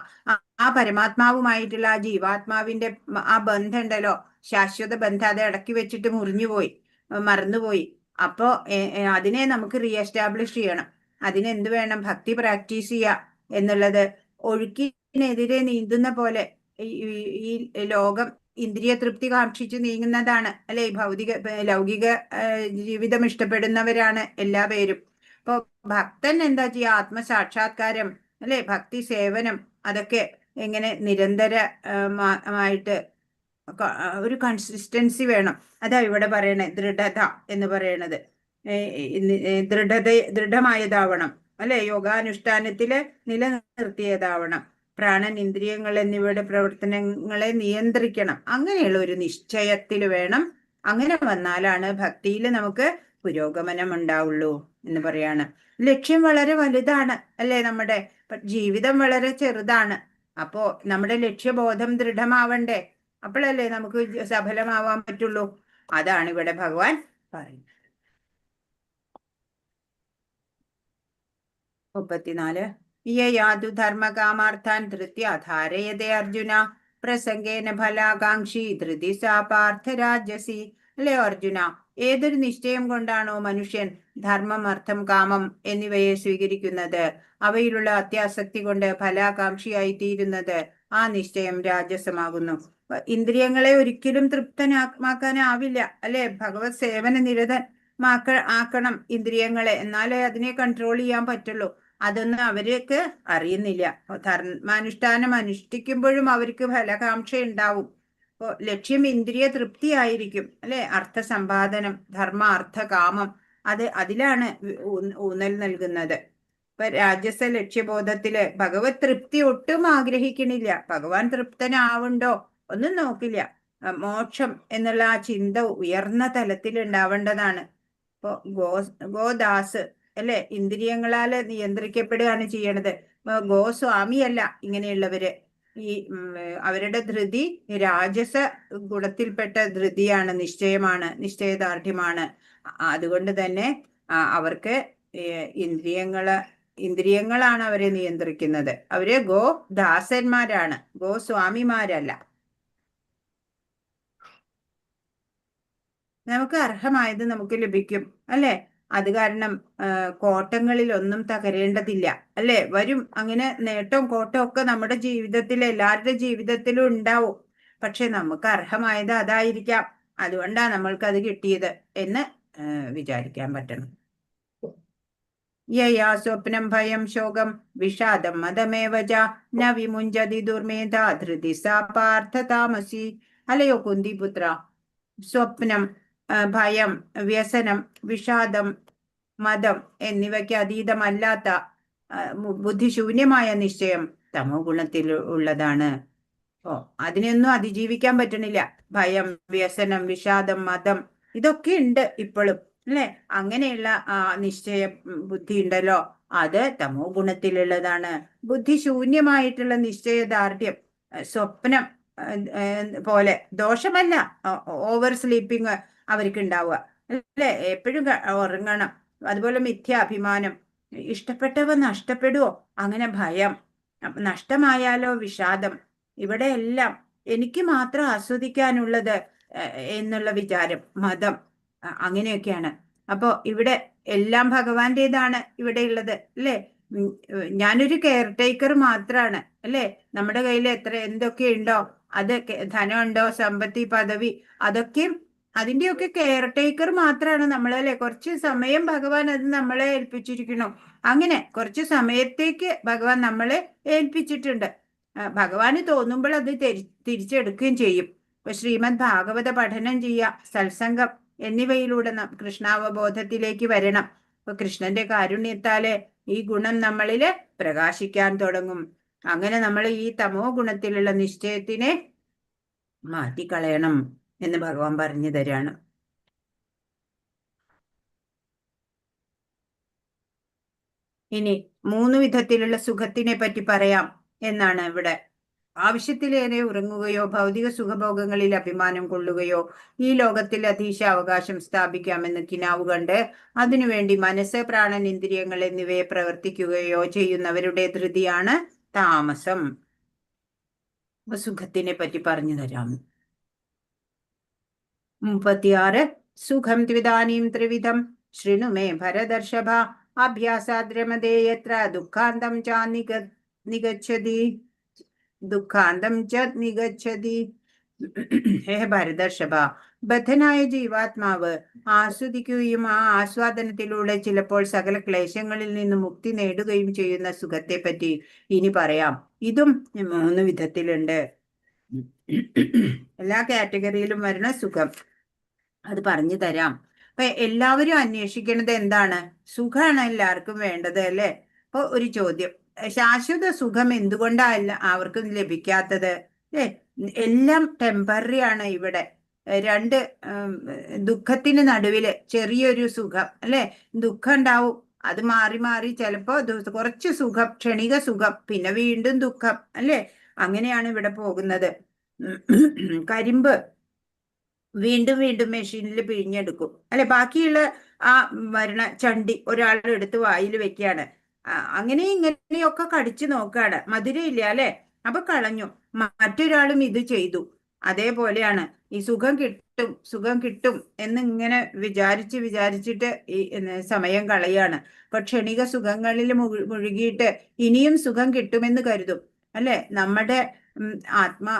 ആ പരമാത്മാവുമായിട്ടുള്ള ആ ജീവാത്മാവിന്റെ ആ ബന്ധം ഉണ്ടല്ലോ, ശാശ്വത ബന്ധം, അത് ഇടയ്ക്ക് വെച്ചിട്ട് മറന്നുപോയി. അപ്പോ അതിനെ നമുക്ക് റീഎസ്റ്റാബ്ലിഷ് ചെയ്യണം. അതിനെന്ത് വേണം? ഭക്തി പ്രാക്ടീസ് ചെയ്യുക എന്നുള്ളത്. ഒഴുക്കിനെതിരെ നീന്തുന്ന പോലെ ഈ ലോകം ഇന്ദ്രിയ തൃപ്തി കാക്ഷിച്ച് നീങ്ങുന്നതാണ്, അല്ലെ? ലൗകിക ജീവിതം ഇഷ്ടപ്പെടുന്നവരാണ് എല്ലാ പേരും. അപ്പൊ ഭക്തൻ എന്താ ചെയ്യുക? ആത്മസാക്ഷാത്കാരം, അല്ലെ? ഭക്തി സേവനം, അതൊക്കെ എങ്ങനെ നിരന്തരമായിട്ട് ഒരു കൺസിസ്റ്റൻസി വേണം. അതാ ഇവിടെ പറയണേ ദൃഢത എന്ന് പറയണത്. ദൃഢമായതാവണം, അല്ലെ? യോഗാനുഷ്ഠാനത്തില് നിലനിർത്തിയതാവണം. പ്രാണൻ, ഇന്ദ്രിയങ്ങൾ എന്നിവയുടെ പ്രവർത്തനങ്ങളെ നിയന്ത്രിക്കണം. അങ്ങനെയുള്ള ഒരു നിശ്ചയത്തിൽ വേണം. അങ്ങനെ വന്നാലാണ് ഭക്തിയിൽ നമുക്ക് പുരോഗമനം ഉണ്ടാവുള്ളൂ എന്ന് പറയാണ്. ലക്ഷ്യം വളരെ വലുതാണ്, അല്ലെ? നമ്മുടെ ജീവിതം വളരെ ചെറുതാണ്. അപ്പോ നമ്മുടെ ലക്ഷ്യബോധം ദൃഢമാവണ്ടേ? അപ്പോഴല്ലേ നമുക്ക് സഫലമാവാൻ പറ്റുള്ളൂ. അതാണ് ഇവിടെ ഭഗവാൻ പറയുന്നത്. 34 യാതു ധർമ്മകാമാർത്ഥാൻ ധൃത്യ ധാരയതേ അർജുന പ്രസംഗേന ഫലാകാംക്ഷി ധൃതി സാ പാർത്ഥ രാജസി. അല്ലേ അർജുന? ഏതൊരു നിശ്ചയം കൊണ്ടാണോ മനുഷ്യൻ ധർമ്മം, അർത്ഥം, കാമം എന്നിവയെ സ്വീകരിക്കുന്നത്, അവയിലുള്ള അത്യാസക്തി കൊണ്ട് ഫലാകാംക്ഷിയായി തീരുന്നത്, ആ നിശ്ചയം രാജസമാകുന്നു. ഇന്ദ്രിയങ്ങളെ ഒരിക്കലും തൃപ്തനാക്കാനാവില്ല, അല്ലെ? ഭഗവത് സേവന ആക്കണം ഇന്ദ്രിയങ്ങളെ, എന്നാലേ അതിനെ കൺട്രോൾ ചെയ്യാൻ പറ്റുള്ളൂ. അതൊന്നും അവർക്ക് അറിയുന്നില്ല. ധർമാനുഷ്ഠാനം അനുഷ്ഠിക്കുമ്പോഴും അവർക്ക് ഫലകാംക്ഷ ഉണ്ടാവും. അപ്പോ ലക്ഷ്യം ഇന്ദ്രിയ തൃപ്തി ആയിരിക്കും, അല്ലെ? അർത്ഥസമ്പാദനം, ധർമ്മ, അർത്ഥ, കാമം, അതിലാണ് ഊന്നൽ നൽകുന്നത്. ഇപ്പൊ രാജസ ലക്ഷ്യബോധത്തില് ഭഗവത് തൃപ്തി ഒട്ടും ആഗ്രഹിക്കണില്ല. ഭഗവാൻ തൃപ്തനാവുണ്ടോ ഒന്നും നോക്കില്ല. മോക്ഷം എന്നുള്ള ആ ചിന്ത ഉയർന്ന തലത്തിൽ ഉണ്ടാവേണ്ടതാണ്. ഇപ്പൊ ഗോദാസ്, അല്ലെ? ഇന്ദ്രിയങ്ങളാല് നിയന്ത്രിക്കപ്പെടുകയാണ് ചെയ്യണത്. ഗോസ്വാമിയല്ല ഇങ്ങനെയുള്ളവര്. ഈ അവരുടെ ധൃതി രാജസ ഗുണത്തിൽപ്പെട്ട ധൃതിയാണ്, നിശ്ചയദാർഢ്യമാണ്. അതുകൊണ്ട് തന്നെ അവർക്ക് ഇന്ദ്രിയങ്ങളാണ് അവരെ നിയന്ത്രിക്കുന്നത്. അവര് ഗോദാസന്മാരാണ്, ഗോസ്വാമിമാരല്ല. നമുക്ക് അർഹമായത് നമുക്ക് ലഭിക്കും, അല്ലെ? അത് കാരണം കോട്ടങ്ങളിൽ ഒന്നും തകരേണ്ടതില്ല, അല്ലെ? വരും അങ്ങനെ നേട്ടവും കോട്ടവും ഒക്കെ നമ്മുടെ ജീവിതത്തിൽ, എല്ലാവരുടെ ജീവിതത്തിലും ഉണ്ടാവും. പക്ഷെ നമുക്ക് അർഹമായത് അതായിരിക്കാം, അതുകൊണ്ടാണ് നമ്മൾക്ക് അത് കിട്ടിയത് എന്ന് വിചാരിക്കാൻ പറ്റണം. യയാ സ്വപ്നം ഭയം ശോകം വിഷാദം മതമേവ ച ന വിമുഞ്ചതി ദുർമേധാ ധൃതി സാ പാർത്ഥ താമസി. അല്ലയോ കുന്തിപുത്ര, സ്വപ്നം, ഭയം, വ്യസനം, വിഷാദം, മതം എന്നിവയ്ക്ക് അതീതമല്ലാത്ത ബുദ്ധിശൂന്യമായ നിശ്ചയം തമോ ഗുണത്തിൽ ഉള്ളതാണ്. അതിനെയൊന്നും അതിജീവിക്കാൻ പറ്റണില്ല. ഭയം, വ്യസനം, വിഷാദം, മതം ഇതൊക്കെ ഉണ്ട് ഇപ്പോഴും, അല്ലെ? അങ്ങനെയുള്ള നിശ്ചയ ബുദ്ധി ഉണ്ടല്ലോ, അത് തമോ ഗുണത്തിലുള്ളതാണ്. ബുദ്ധിശൂന്യമായിട്ടുള്ള നിശ്ചയദാർഢ്യം, സ്വപ്നം പോലെ ദോഷമല്ല. ഓവർ സ്ലീപ്പിങ് അവർക്ക് ഉണ്ടാവുക, അല്ലെ? എപ്പോഴും ഉറങ്ങണം. അതുപോലെ മിഥ്യാഭിമാനം, ഇഷ്ടപ്പെട്ടവ നഷ്ടപ്പെടുവോ, അങ്ങനെ ഭയം, നഷ്ടമായാലോ വിഷാദം. ഇവിടെ എല്ലാം എനിക്ക് മാത്രം ആസ്വദിക്കാനുള്ളത് എന്നുള്ള വിചാരം, മതം, അങ്ങനെയൊക്കെയാണ്. അപ്പോ ഇവിടെ എല്ലാം ഭഗവാന്റേതാണ് ഇവിടെ ഉള്ളത്, അല്ലേ? ഞാനൊരു കെയർ ടേക്കർ മാത്രാണ്, അല്ലേ? നമ്മുടെ കയ്യിൽ എന്തൊക്കെ ഉണ്ടോ, അത് ധനമുണ്ടോ, സമ്പത്തി, പദവി, അതൊക്കെയും അതിന്റെയൊക്കെ കെയർ ടേക്കർ മാത്രമാണ് നമ്മളല്ലേ. കുറച്ച് സമയം ഭഗവാൻ അത് നമ്മളെ ഏൽപ്പിച്ചിരിക്കണു. അങ്ങനെ കുറച്ച് സമയത്തേക്ക് ഭഗവാൻ നമ്മളെ ഏൽപ്പിച്ചിട്ടുണ്ട്. ഭഗവാന് തോന്നുമ്പോൾ അത് തിരിച്ചെടുക്കുകയും ചെയ്യും. ഇപ്പൊ ശ്രീമദ് ഭാഗവത പഠനം ചെയ്യുക, സത്സംഗം എന്നിവയിലൂടെ കൃഷ്ണാവബോധത്തിലേക്ക് വരണം. അപ്പൊ കൃഷ്ണന്റെ കാരുണ്യത്താല് ഈ ഗുണം നമ്മളില് പ്രകാശിക്കാൻ തുടങ്ങും. അങ്ങനെ നമ്മൾ ഈ തമോ ഗുണത്തിലുള്ള നിശ്ചയത്തിനെ മാറ്റിക്കളയണം എന്ന് ഭഗവാൻ പറഞ്ഞു തരാണ്. ഇനി 3 വിധത്തിലുള്ള സുഖത്തിനെ പറ്റി പറയാം എന്നാണ് ഇവിടെ. ആവശ്യത്തിലേറെ ഉറങ്ങുകയോ ഭൗതിക സുഖഭോഗങ്ങളിൽ അഭിമാനം കൊള്ളുകയോ ഈ ലോകത്തിൽ അധീശാവകാശം സ്ഥാപിക്കാമെന്ന് കിനാവ് കണ്ട് അതിനുവേണ്ടി മനസ്സ്, പ്രാണൻ, ഇന്ദ്രിയങ്ങൾ എന്നിവയെ പ്രവർത്തിക്കുകയോ ചെയ്യുന്നവരുടെ ധൃതിയാണ് താമസം. സുഖത്തിനെ പറ്റി പറഞ്ഞു തരാം. 36. സുഖം ത്വിദാനീം ത്രിവിധം ശൃണു മേ ഭരതർഷഭ അഭ്യാസാദ്രമതേ യത്ര ദുഃഖാന്തം ച നിഗച്ഛതി ദുഃഖാന്തം ച നിഗച്ഛതി. ഹേ ഭരതർഷഭ, ബദ്ധനായ ജീവാത്മാവ് ആസ്വദിക്കുകയും ആ ആസ്വാദനത്തിലൂടെ ചിലപ്പോൾ സകല ക്ലേശങ്ങളിൽ നിന്ന് മുക്തി നേടുകയും ചെയ്യുന്ന സുഖത്തെ പറ്റി ഇനി പറയാം. ഇതും 3 വിധത്തിലുണ്ട്. എല്ലാ കാറ്റഗറിയിലും വരുന്ന സുഖം അത് പറഞ്ഞു തരാം. അപ്പൊ എല്ലാവരും അന്വേഷിക്കുന്നത് എന്താണ്? സുഖമാണ് എല്ലാവർക്കും വേണ്ടത്, അല്ലെ? അപ്പൊ ഒരു ചോദ്യം, ശാശ്വത സുഖം എന്തുകൊണ്ടല്ല അവർക്കും ലഭിക്കാത്തത്? എല്ലാം ടെമ്പററി ആണ് ഇവിടെ. രണ്ട് ദുഃഖത്തിന് നടുവില് ചെറിയൊരു സുഖം, അല്ലെ? ദുഃഖം ഉണ്ടാവും, അത് മാറി മാറി ചിലപ്പോ കുറച്ച് സുഖം, ക്ഷണിക സുഖം, പിന്നെ വീണ്ടും ദുഃഖം, അല്ലെ? അങ്ങനെയാണ് ഇവിടെ പോകുന്നത്. കരിമ്പ് വീണ്ടും വീണ്ടും മെഷീനിൽ പിഴിഞ്ഞെടുക്കും, അല്ലെ? ബാക്കിയുള്ള ആ മരണ ചണ്ടി ഒരാളെടുത്ത് വായിൽ വെക്കുകയാണ്, അങ്ങനെ ഇങ്ങനെയൊക്കെ കടിച്ചു നോക്കുകയാണ്, മധുരയില്ല, അല്ലെ? അപ്പൊ കളഞ്ഞു. മറ്റൊരാളും ഇത് ചെയ്തു. അതേപോലെയാണ് ഈ സുഖം കിട്ടും സുഖം കിട്ടും എന്നിങ്ങനെ വിചാരിച്ചിട്ട് ഈ സമയം കളയാണ്. അപ്പൊ ക്ഷണിക സുഖങ്ങളിൽ മുഴുകിയിട്ട് ഇനിയും സുഖം കിട്ടുമെന്ന് കരുതും, അല്ലെ? നമ്മുടെ ആത്മാ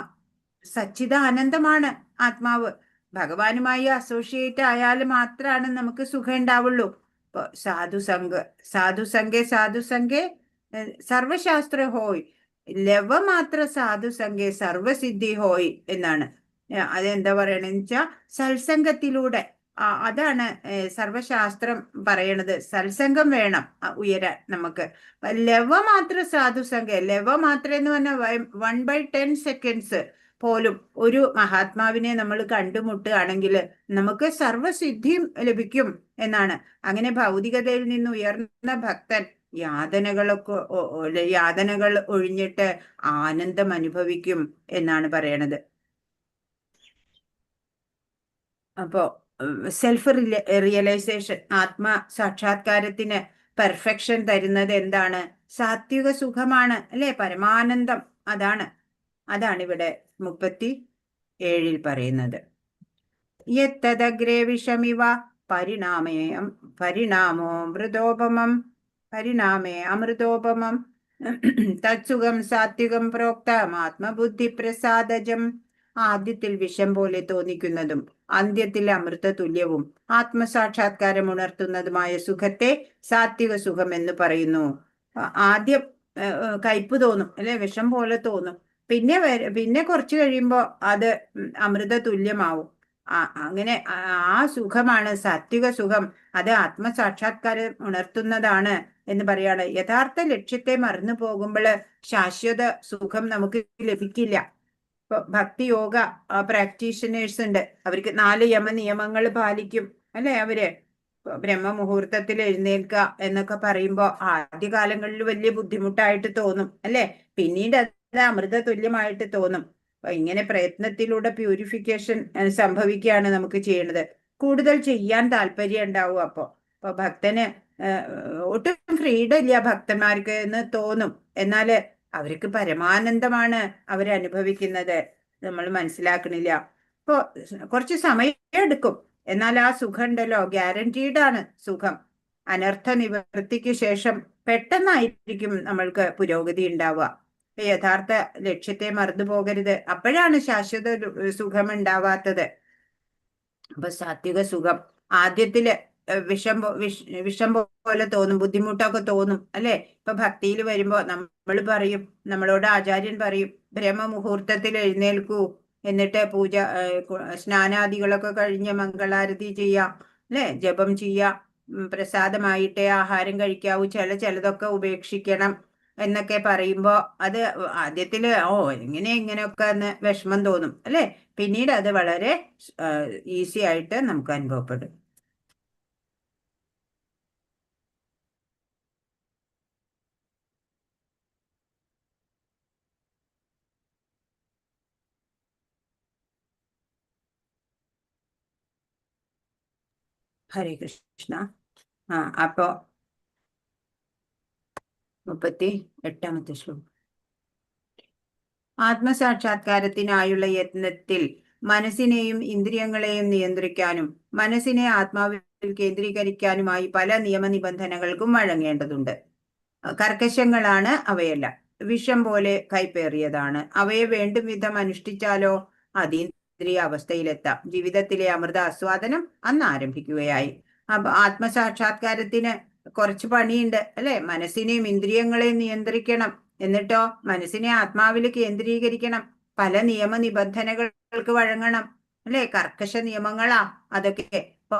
സച്ചിദാനന്ദമാണ് ആത്മാവ്. ഭഗവാനുമായി അസോസിയേറ്റ് ആയാൽ മാത്രമാണ് നമുക്ക് സുഖം ഉണ്ടാവുള്ളൂ. ഇപ്പൊ സാധുസംഗേ സർവശാസ്ത്ര ഹോയ്, ലവമാത്ര സാധുസംഗേ സർവസിദ്ധി ഹോയ് എന്നാണ്. അതെന്താ പറയണെന്ന് വെച്ചാൽ സത്സംഗത്തിലൂടെ, അതാണ് സർവശാസ്ത്രം പറയണത്. സത്സംഗം വേണം ഉയരാൻ നമുക്ക്. ലവമാത്ര സാധുസംഗേ, ലവമാത്ര എന്ന് പറഞ്ഞാൽ 1/10 സെക്കൻഡ്സ് പോലും ഒരു മഹാത്മാവിനെ നമ്മൾ കണ്ടുമുട്ടുകയാണെങ്കിൽ നമുക്ക് സർവസിദ്ധിയും ലഭിക്കും എന്നാണ്. അങ്ങനെ ഭൗതികതയിൽ നിന്ന് ഉയർന്ന ഭക്തൻ യാതനകൾ ഒഴിഞ്ഞിട്ട് ആനന്ദം അനുഭവിക്കും എന്നാണ് പറയണത്. അപ്പോ സെൽഫ് റിയലൈസേഷൻ, ആത്മ സാക്ഷാത്കാരത്തിന് പെർഫെക്ഷൻ തരുന്നത് എന്താണ്? സാത്വിക സുഖമാണ്, അല്ലെ? പരമാനന്ദം, അതാണ് ഇവിടെ 37 പറയുന്നത്. യത്തദഗ്രേ വിഷമിവ പരിണാമേ പരിണാമോ മൃതോപമം പരിണാമേ അമൃതോപമം തത്സുഖം സാത്വികം പ്രോക്തം ആത്മബുദ്ധി പ്രസാദജം. ആദ്യത്തിൽ വിഷം പോലെ തോന്നിക്കുന്നതും അന്ത്യത്തിൽ അമൃത തുല്യവും ആത്മസാക്ഷാത്കാരം ഉണർത്തുന്നതുമായ സുഖത്തെ സാത്വിക സുഖം എന്ന് പറയുന്നു. ആദ്യം കയ്പ് തോന്നും അല്ലെ, വിഷം പോലെ തോന്നും. പിന്നെ കുറച്ചു കഴിയുമ്പോ അത് അമൃത തുല്യമാവും. അങ്ങനെ ആ സുഖമാണ് സാത്വിക സുഖം. അത് ആത്മസാക്ഷാത്കാരം ഉണർത്തുന്നതാണ് എന്ന് പറയാണ്. യഥാർത്ഥ ലക്ഷ്യത്തെ മറന്നു പോകുമ്പോൾ ശാശ്വത സുഖം നമുക്ക് ലഭിക്കില്ല. ഇപ്പൊ ഭക്തി യോഗ പ്രാക്ടീഷണേഴ്സ് ഉണ്ട്, അവർക്ക് 4 യമ നിയമങ്ങൾ പാലിക്കും അല്ലെ. അവര് ബ്രഹ്മമുഹൂർത്തത്തിൽ എഴുന്നേൽക്കുക എന്നൊക്കെ പറയുമ്പോ ആദ്യകാലങ്ങളിൽ വലിയ ബുദ്ധിമുട്ടായിട്ട് തോന്നും അല്ലെ. പിന്നീട് അത് അമൃത തുല്യമായിട്ട് തോന്നും. അപ്പൊ ഇങ്ങനെ പ്രയത്നത്തിലൂടെ പ്യൂരിഫിക്കേഷൻ സംഭവിക്കുകയാണ് നമുക്ക് ചെയ്യേണ്ടത്. കൂടുതൽ ചെയ്യാൻ താല്പര്യം ഉണ്ടാവും. അപ്പൊ ഭക്തന് ഒട്ടും ഫ്രീഡം ഇല്ല ഭക്തന്മാർക്ക് എന്ന് തോന്നും. എന്നാല് അവർക്ക് പരമാനന്ദമാണ് അവരനുഭവിക്കുന്നത്, നമ്മൾ മനസ്സിലാക്കണില്ല. ഇപ്പൊ കുറച്ച് സമയം എടുക്കും, എന്നാൽ ആ സുഖം ഉണ്ടല്ലോ, ഗ്യാരണ്ടീഡ് ആണ് സുഖം. അനർത്ഥ നിവൃത്തിക്ക് ശേഷം പെട്ടെന്നായിരിക്കും നമ്മൾക്ക് പുരോഗതി ഉണ്ടാവുക. യഥാർത്ഥ ലക്ഷ്യത്തെ മറന്നു പോകരുത്, അപ്പോഴാണ് ശാശ്വത സുഖം ഉണ്ടാവാത്തത്. അപ്പൊ സാത്വിക സുഖം ആദ്യത്തില് വിഷം പോലെ തോന്നും, ബുദ്ധിമുട്ടൊക്കെ തോന്നും അല്ലെ. ഇപ്പൊ ഭക്തിയിൽ വരുമ്പോ നമ്മൾ പറയും, നമ്മളോട് ആചാര്യൻ പറയും, ബ്രഹ്മമുഹൂർത്തത്തിൽ എഴുന്നേൽക്കൂ, എന്നിട്ട് പൂജ സ്നാനാദികളൊക്കെ കഴിഞ്ഞ് മംഗളാരതി ചെയ്യാം അല്ലെ, ജപം ചെയ്യാം, പ്രസാദമായിട്ടേ ആഹാരം കഴിക്കാവൂ, ചിലതൊക്കെ ഉപേക്ഷിക്കണം എന്നൊക്കെ പറയുമ്പോ അത് ആദ്യത്തില് ഇങ്ങനെയൊക്കെ എന്ന് വിഷമം തോന്നും അല്ലെ. പിന്നീട് അത് വളരെ ഈസി ആയിട്ട് നമുക്ക് അനുഭവപ്പെടും. ഹരേ കൃഷ്ണ. അപ്പോ 38ാമത്തെ ശ്ലോകം. ആത്മസാക്ഷാത്കാരത്തിനായുള്ള യത്നത്തിൽ മനസ്സിനെയും ഇന്ദ്രിയങ്ങളെയും നിയന്ത്രിക്കാനും മനസ്സിനെ ആത്മാവിൽ കേന്ദ്രീകരിക്കാനുമായി പല നിയമനിബന്ധനകൾക്കും വഴങ്ങേണ്ടതുണ്ട്. കർക്കശങ്ങളാണ് അവയെല്ലാം, വിഷം പോലെ കൈപ്പേറിയതാണ്. അവയെ വേണ്ടും വിധം അനുഷ്ഠിച്ചാലോ അതീന്ദ്രിയ അവസ്ഥയിലെത്താം. ജീവിതത്തിലെ അമൃത ആസ്വാദനം അന്ന് ആരംഭിക്കുകയായി. അപ്പൊ ആത്മസാക്ഷാത്കാരത്തിന് കുറച്ച് പണിയുണ്ട് അല്ലെ. മനസ്സിനെയും ഇന്ദ്രിയങ്ങളെയും നിയന്ത്രിക്കണം, എന്നിട്ടോ മനസ്സിനെ ആത്മാവിൽ കേന്ദ്രീകരിക്കണം, പല നിയമനിബന്ധനകൾക്ക് വഴങ്ങണം അല്ലെ. കർക്കശ നിയമങ്ങളാ അതൊക്കെ. ഇപ്പൊ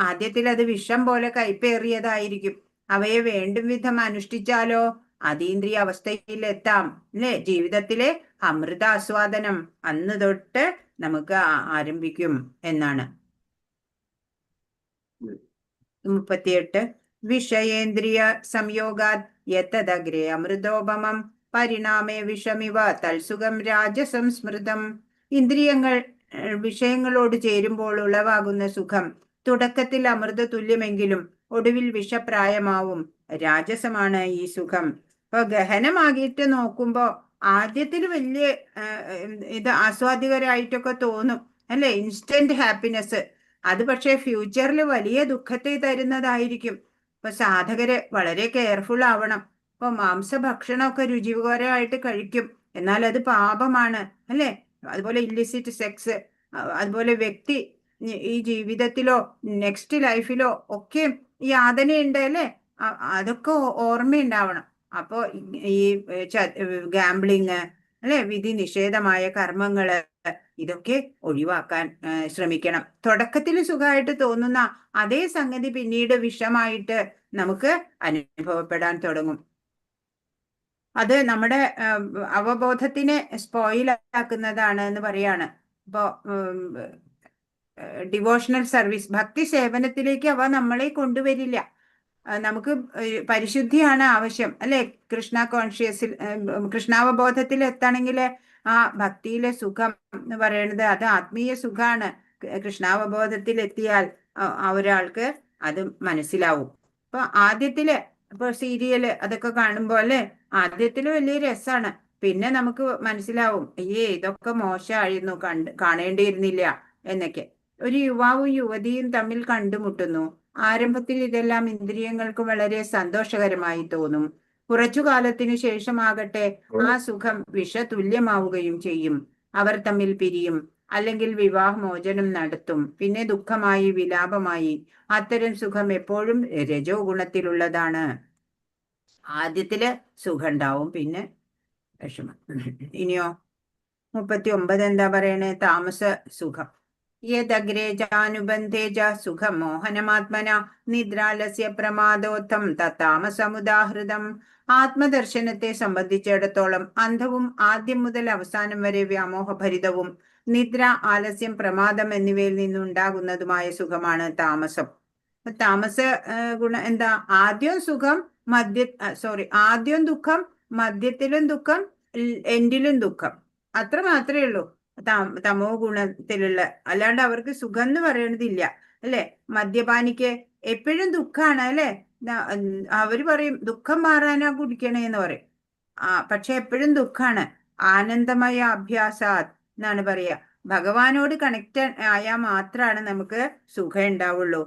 ആദ്യത്തിൽ അത് വിഷം പോലെ കൈപ്പേറിയതായിരിക്കും. അവയെ വേണ്ടും വിധം അനുഷ്ഠിച്ചാലോ അതീന്ദ്രിയ അവസ്ഥയിൽ എത്താം അല്ലെ. ജീവിതത്തിലെ അമൃതാസ്വാദനം അന്ന് തൊട്ട് നമുക്ക് ആരംഭിക്കും എന്നാണ്. 38. വിഷയേന്ദ്രിയ സംയോഗാത് യത്തദഗ്രേ അമൃതോപമം പരിണാമേ വിഷമിവ തൽസുഖം രാജസംസ്മൃതം. ഇന്ദ്രിയങ്ങൾ വിഷയങ്ങളോട് ചേരുമ്പോൾ ഉളവാകുന്ന സുഖം തുടക്കത്തിൽ അമൃത തുല്യമെങ്കിലും ഒടുവിൽ വിഷപ്രായമാവും. രാജസമാണ് ഈ സുഖം. ഇപ്പൊ ഗഹനമാകിയിട്ട് നോക്കുമ്പോ ആദ്യത്തിൽ വലിയ ഇത് ആസ്വാദികരായിട്ടൊക്കെ തോന്നും അല്ലെ, ഇൻസ്റ്റന്റ് ഹാപ്പിനെസ്. അത് പക്ഷേ ഫ്യൂച്ചറിൽ വലിയ ദുഃഖത്തെ തരുന്നതായിരിക്കും. ഇപ്പൊ സാധകര് വളരെ കെയർഫുൾ ആവണം. ഇപ്പൊ മാംസഭക്ഷണമൊക്കെ രുചികരമായിട്ട് കഴിക്കും, എന്നാൽ അത് പാപമാണ് അല്ലെ. അതുപോലെ ഇല്ലിസിറ്റ് സെക്സ്, അതുപോലെ വ്യക്തി ഈ ജീവിതത്തിലോ നെക്സ്റ്റ് ലൈഫിലോ ഒക്കെ യാതനയുണ്ട് അല്ലെ. അതൊക്കെ ഓർമ്മയുണ്ടാവണം. അപ്പോ ഈ ഗാംബ്ലിങ് അല്ലെ, വിധി നിഷേധമായ കർമ്മങ്ങള്, ഇതൊക്കെ ഒഴിവാക്കാൻ ശ്രമിക്കണം. തുടക്കത്തിൽ സുഖമായിട്ട് തോന്നുന്ന അതേ സംഗതി പിന്നീട് വിഷമായിട്ട് നമുക്ക് അനുഭവപ്പെടാൻ തുടങ്ങും. അത് നമ്മുടെ അവബോധത്തിനെ സ്പോയിലാക്കുന്നതാണ് എന്ന് പറയാണ്. ഇപ്പോ ഡിവോഷണൽ സർവീസ്, ഭക്തി സേവനത്തിലേക്ക് അവ നമ്മളെ കൊണ്ടുവരില്ല. നമുക്ക് പരിശുദ്ധിയാണ് ആവശ്യം അല്ലെ. കൃഷ്ണ കോൺഷ്യസിൽ കൃഷ്ണാവബോധത്തിൽ എത്തണമെങ്കിൽ ആ ഭക്തിയിലെ സുഖം എന്ന് പറയുന്നത് അത് ആത്മീയ സുഖാണ്. കൃഷ്ണാവബോധത്തിൽ എത്തിയാൽ ഒരാൾക്ക് അത് മനസ്സിലാവും. അപ്പൊ ആദ്യത്തില് ഇപ്പൊ സീരിയല് അതൊക്കെ കാണുമ്പോ അല്ലെ, ആദ്യത്തില് വലിയ രസാണ്. പിന്നെ നമുക്ക് മനസ്സിലാവും ഇതൊക്കെ മോശമായിരുന്നു, കാണേണ്ടിയിരുന്നില്ല എന്നൊക്കെ. ഒരു യുവാവും യുവതിയും തമ്മിൽ കണ്ടുമുട്ടുന്നു. ആരംഭത്തിൽ ഇതെല്ലാം ഇന്ദ്രിയങ്ങൾക്ക് വളരെ സന്തോഷകരമായി തോന്നും. കുറച്ചു കാലത്തിനു ശേഷമാകട്ടെ ആ സുഖം വിഷതുല്യമാവുകയും ചെയ്യും. അവർ തമ്മിൽ പിരിയും, അല്ലെങ്കിൽ വിവാഹമോചനം നടത്തും. പിന്നെ ദുഃഖമായി, വിലാപമായി. അത്തരം സുഖം എപ്പോഴും രജോ ഗുണത്തിലുള്ളതാണ്. ആദ്യത്തില് സുഖം ഉണ്ടാവും, പിന്നെ വിഷമം. ഇനിയോ 39 എന്താ പറയണേ? താമസ സുഖം. യദഗ്രേ ചാനുബന്ധേ ച സുഖം മോഹനമാത്മന നിദ്രാലസ്യ പ്രമാദോത്തം തത്താമസമുദാഹൃതം. ആത്മദർശനത്തെ സംബന്ധിച്ചിടത്തോളം അന്ധവും ആദ്യം മുതൽ അവസാനം വരെ വ്യാമോഹഭരിതവും നിദ്ര, ആലസ്യം, പ്രമാദം എന്നിവയിൽ നിന്നുണ്ടാകുന്നതുമായ സുഖമാണ് താമസം. താമസ ഗുണം എന്താ? ആദ്യം സുഖം, ആദ്യം ദുഃഖം, മധ്യത്തിലും ദുഃഖം, എൻഡിലും ദുഃഖം. അത്ര മാത്രമേ ഉള്ളൂ തമോ ഗുണത്തിലുള്ള. അല്ലാണ്ട് അവർക്ക് സുഖം എന്ന് പറയണതില്ല, അല്ലെ? മദ്യപാനിക്ക് എപ്പോഴും ദുഃഖാണ്, അല്ലെ? അവര് പറയും ദുഃഖം മാറാനാ കുടിക്കണേന്ന് പറയും. പക്ഷെ എപ്പോഴും ദുഃഖാണ്. ആനന്ദമയ അഭ്യാസാത് എന്നാണ് പറയാ. ഭഗവാനോട് കണക്ട് ആയാൽ മാത്രമാണ് നമുക്ക് സുഖം ഉണ്ടാവുള്ളൂ.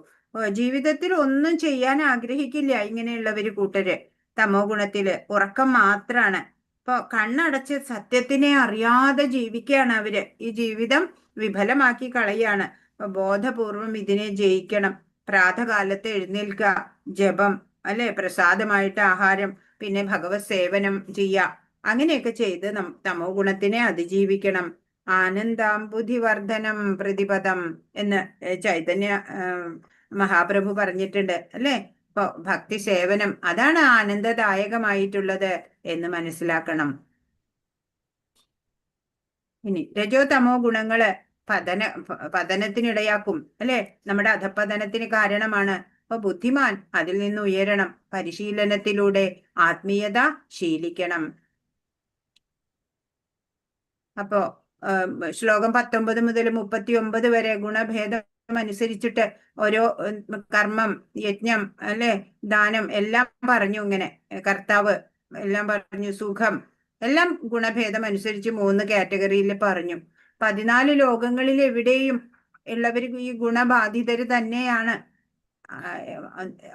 ജീവിതത്തിൽ ഒന്നും ചെയ്യാൻ ആഗ്രഹിക്കില്ല ഇങ്ങനെയുള്ളവര് കൂട്ടര്. തമോ ഗുണത്തില് ഉറക്കം മാത്രാണ്. ഇപ്പൊ കണ്ണടച്ച് സത്യത്തിനെ അറിയാതെ ജീവിക്കുകയാണ് അവര്. ഈ ജീവിതം വിഫലമാക്കി കളയാണ്. അപ്പൊ ബോധപൂർവം ഇതിനെ ജയിക്കണം. പ്രാതകാലത്ത് എഴുന്നേൽക്കുക, ജപം, അല്ലെ, പ്രസാദമായിട്ട് ആഹാരം, പിന്നെ ഭഗവത് സേവനം ചെയ്യുക. അങ്ങനെയൊക്കെ ചെയ്ത് തമോ ഗുണത്തിനെ അതിജീവിക്കണം. ആനന്ദാംബുധിവർദ്ധനം പ്രതിപദം എന്ന് ചൈതന്യ മഹാപ്രഭു പറഞ്ഞിട്ടുണ്ട്, അല്ലെ? ഇപ്പൊ ഭക്തി സേവനം അതാണ് ആനന്ദദായകമായിട്ടുള്ളത് എന്ന് മനസ്സിലാക്കണം. ഇനി രജോ തമോ ഗുണങ്ങള് പതനത്തിനിടയാക്കും, അല്ലെ? നമ്മുടെ അധപ്പതനത്തിന് കാരണമാണ്. അപ്പൊ ബുദ്ധിമാൻ അതിൽ നിന്ന് ഉയരണം. പരിശീലനത്തിലൂടെ ആത്മീയത ശീലിക്കണം. അപ്പോ ശ്ലോകം 19 മുതൽ 39 വരെ ഗുണഭേദം അനുസരിച്ചിട്ട് ഓരോ കർമ്മം, യജ്ഞം, അല്ലെ, ദാനം എല്ലാം പറഞ്ഞു. ഇങ്ങനെ കർത്താവ് എല്ലാം പറഞ്ഞു. സുഖം എല്ലാം ഗുണഭേദം അനുസരിച്ച് 3 കാറ്റഗറിയിൽ പറഞ്ഞു. 14 ലോകങ്ങളിൽ എവിടെയും ഉള്ളവർ ഈ ഗുണബാധിതര് തന്നെയാണ്.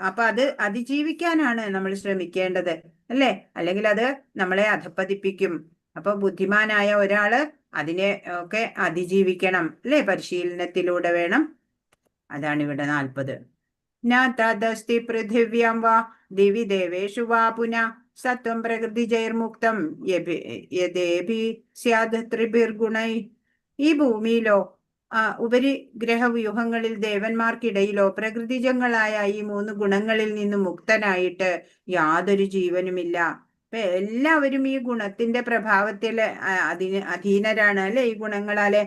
അപ്പൊ അത് അതിജീവിക്കാനാണ് നമ്മൾ ശ്രമിക്കേണ്ടത്, അല്ലെ? അല്ലെങ്കിൽ അത് നമ്മളെ അധപ്പതിപ്പിക്കും. അപ്പൊ ബുദ്ധിമാനായ ഒരാള് അതിനെ ഒക്കെ അതിജീവിക്കണം, അല്ലെ? പരിശീലനത്തിലൂടെ വേണം. അതാണ് ഇവിടെ 40. ന തദസ്തി പൃഥിവ്യാം വാ ദിവി ദേവേഷു വാ പുന സത്വം പ്രകൃതി ജൈർമുക്തം യഥേഭി സ്യാദ് ത്രിഭിർഗുണൈ. ഈ ഭൂമിയിലോ ഉപരിഗ്രഹവ്യൂഹങ്ങളിൽ ദേവന്മാർക്കിടയിലോ പ്രകൃതിജങ്ങളായ ഈ 3 ഗുണങ്ങളിൽ നിന്നും മുക്തനായിട്ട് യാതൊരു ജീവനുമില്ല. അപ്പൊ എല്ലാവരും ഈ ഗുണത്തിന്റെ പ്രഭാവത്തില് അധീനരാണ്, അല്ലെ? ഈ ഗുണങ്ങളാലെ.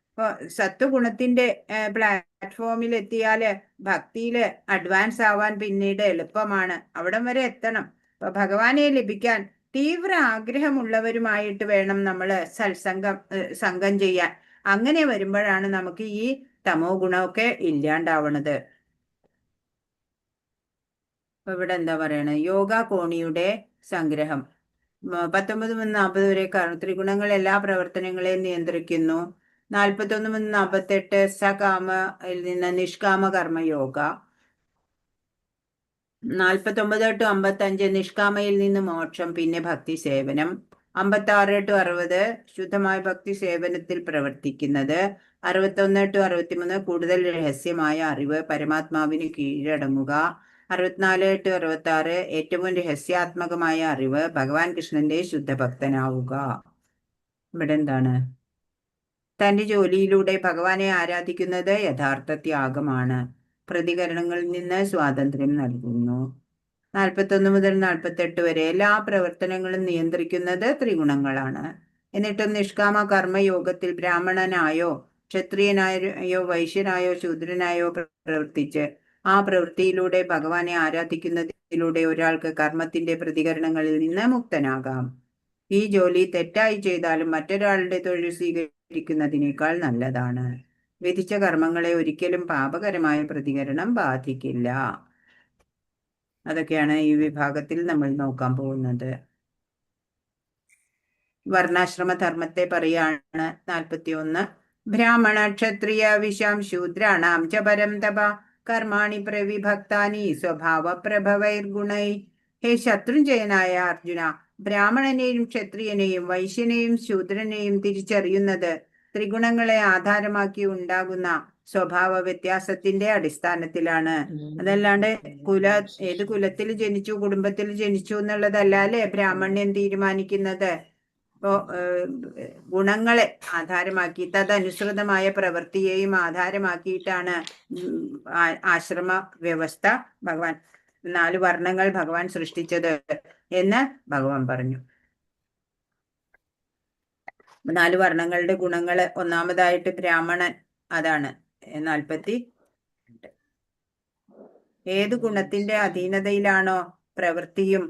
ഇപ്പൊ സത്വഗുണത്തിന്റെ പ്ലാറ്റ്ഫോമിൽ എത്തിയാല് ഭക്തിയില് അഡ്വാൻസ് ആവാൻ പിന്നീട് എളുപ്പമാണ്. അവിടം വരെ എത്തണം. അപ്പൊ ഭഗവാനെ ലഭിക്കാൻ തീവ്ര ആഗ്രഹമുള്ളവരുമായിട്ട് വേണം നമ്മള് സംഘം ചെയ്യാൻ. അങ്ങനെ വരുമ്പോഴാണ് നമുക്ക് ഈ തമോ ഗുണമൊക്കെ ഇല്ലാണ്ടാവണത്. അപ്പൊ ഇവിടെ എന്താ പറയണത്? യോഗ കോണിയുടെ സംഗ്രഹം. 19 മുതൽ 40 വരെ ത്രിഗുണങ്ങൾ എല്ലാ പ്രവർത്തനങ്ങളെയും നിയന്ത്രിക്കുന്നു. 41 മുതൽ 48 സകാമയിൽ നിന്ന് നിഷ്കാമ കർമ്മയോഗ. 49 to 55 നിഷ്കാമയിൽ നിന്ന് മോക്ഷം, പിന്നെ ഭക്തി സേവനം. 56 to 60 ശുദ്ധമായ ഭക്തി സേവനത്തിൽ പ്രവർത്തിക്കുന്നത്. 61 to 63 കൂടുതൽ രഹസ്യമായ അറിവ്, പരമാത്മാവിന് കീഴടങ്ങുക. 64 to 66 ഏറ്റവും രഹസ്യാത്മകമായ അറിവ്, ഭഗവാൻ കൃഷ്ണന്റെ ശുദ്ധഭക്തനാവുക. ഇവിടെ എന്താണ്? തന്റെ ജോലിയിലൂടെ ഭഗവാനെ ആരാധിക്കുന്നത് യഥാർത്ഥ ത്യാഗമാണ്. പ്രതികരണങ്ങളിൽ നിന്ന് സ്വാതന്ത്ര്യം നൽകുന്നു. 41 മുതൽ 48 വരെ എല്ലാ പ്രവർത്തനങ്ങളും നിയന്ത്രിക്കുന്നത് ത്രിഗുണങ്ങളാണ്. എന്നിട്ടും നിഷ്കാമ കർമ്മയോഗത്തിൽ ബ്രാഹ്മണനായോ ക്ഷത്രിയനായോ വൈശ്യനായോ ശൂദ്രനായോ പ്രവർത്തിച്ച് ആ പ്രവൃത്തിയിലൂടെ ഭഗവാനെ ആരാധിക്കുന്നതിലൂടെ ഒരാൾക്ക് കർമ്മത്തിന്റെ പ്രതികരണങ്ങളിൽ നിന്ന് മുക്തനാകാം. ഈ ജോലി തെറ്റായി ചെയ്താലും മറ്റൊരാളുടെ തൊഴിൽ സ്വീകരിക്കുന്നതിനേക്കാൾ നല്ലതാണ്. വിധിച്ച കർമ്മങ്ങളെ ഒരിക്കലും പാപകരമായ പ്രതികരണം ബാധിക്കില്ല. അതൊക്കെയാണ് ഈ വിഭാഗത്തിൽ നമ്മൾ നോക്കാൻ പോകുന്നത്. വർണ്ണാശ്രമ ധർമ്മത്തെ പറയാണ് 41. ബ്രാഹ്മണ ക്ഷത്രിയ വിശാം ശൂദ്രാണാം ച പരം തപ കർമാണി പ്രവിഭക്താനി സ്വഭാവ പ്രഭവൈർഗുണൈ. ഹേ ശത്രുഞ്ജയനായ അർജുന, ബ്രാഹ്മണനെയും ക്ഷത്രിയനെയും വൈശ്യനെയും ശൂദ്രനെയും തിരിച്ചറിയുന്നത് ത്രിഗുണങ്ങളെ ആധാരമാക്കി ഉണ്ടാകുന്ന സ്വഭാവ വ്യത്യാസത്തിന്റെ അടിസ്ഥാനത്തിലാണ്. അതല്ലാണ്ട് ഏത് കുലത്തിൽ ജനിച്ചു, കുടുംബത്തിൽ ജനിച്ചു എന്നുള്ളതല്ല അല്ലെ ബ്രാഹ്മണ്യം തീരുമാനിക്കുന്നത്. ഇപ്പോ ഗുണങ്ങളെ ആധാരമാക്കി തദനുസൃതമായ പ്രവൃത്തിയെയും ആധാരമാക്കിയിട്ടാണ് ആശ്രമ വ്യവസ്ഥ ഭഗവാൻ 4 വർണ്ണങ്ങൾ ഭഗവാൻ സൃഷ്ടിച്ചത് എന്ന് ഭഗവാൻ പറഞ്ഞു. 4 വർണ്ണങ്ങളുടെ ഗുണങ്ങള് ഒന്നാമതായിട്ട് ബ്രാഹ്മണൻ, അതാണ് 40. ഏത് ഗുണത്തിന്റെ അധീനതയിലാണോ പ്രവൃത്തിയും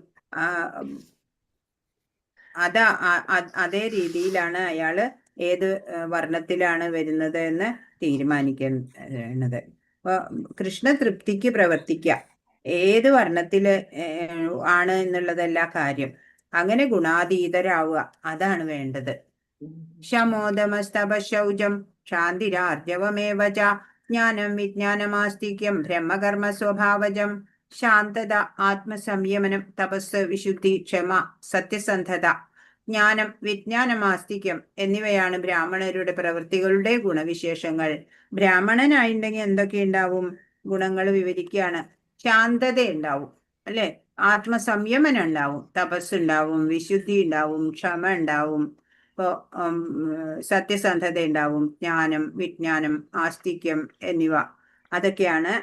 അതേ രീതിയിലാണ് അയാള് ഏത് വർണ്ണത്തിലാണ് വരുന്നത് എന്ന് തീരുമാനിക്കുന്നത്. അപ്പൊ കൃഷ്ണ തൃപ്തിക്ക് പ്രവർത്തിക്കുക, ഏത് വർണ്ണത്തില് ആണ് എന്നുള്ളതല്ല കാര്യം. അങ്ങനെ ഗുണാതീതരാവുക, അതാണ് വേണ്ടത്. ശമോദമസ്തപശൗചം ശാന്തിരാർജവമേവ ച ജ്ഞാനം വിജ്ഞാനമാസ്തിക്യം ബ്രഹ്മകർമ്മ സ്വഭാവജം. ശാന്തത, ആത്മസംയമനം, തപസ്, വിശുദ്ധി, ക്ഷമ, സത്യസന്ധത, ജ്ഞാനം, വിജ്ഞാനമാസ്തിക്യം എന്നിവയാണ് ബ്രാഹ്മണരുടെ പ്രവൃത്തികളുടെ ഗുണവിശേഷങ്ങൾ. ബ്രാഹ്മണനായിട്ടുണ്ടെങ്കിൽ എന്തൊക്കെ ഉണ്ടാവും? ഗുണങ്ങൾ വിവരിക്കുകയാണ്. ശാന്തത ഉണ്ടാവും അല്ലെ, ആത്മസംയമനം ഉണ്ടാവും, തപസ്സുണ്ടാവും, വിശുദ്ധി ഉണ്ടാവും, ക്ഷമ ഉണ്ടാവും, ഇപ്പോ സത്യസന്ധത ഉണ്ടാവും, ജ്ഞാനം, വിജ്ഞാനം, ആസ്തിക്യം എന്നിവ. അതൊക്കെയാണ്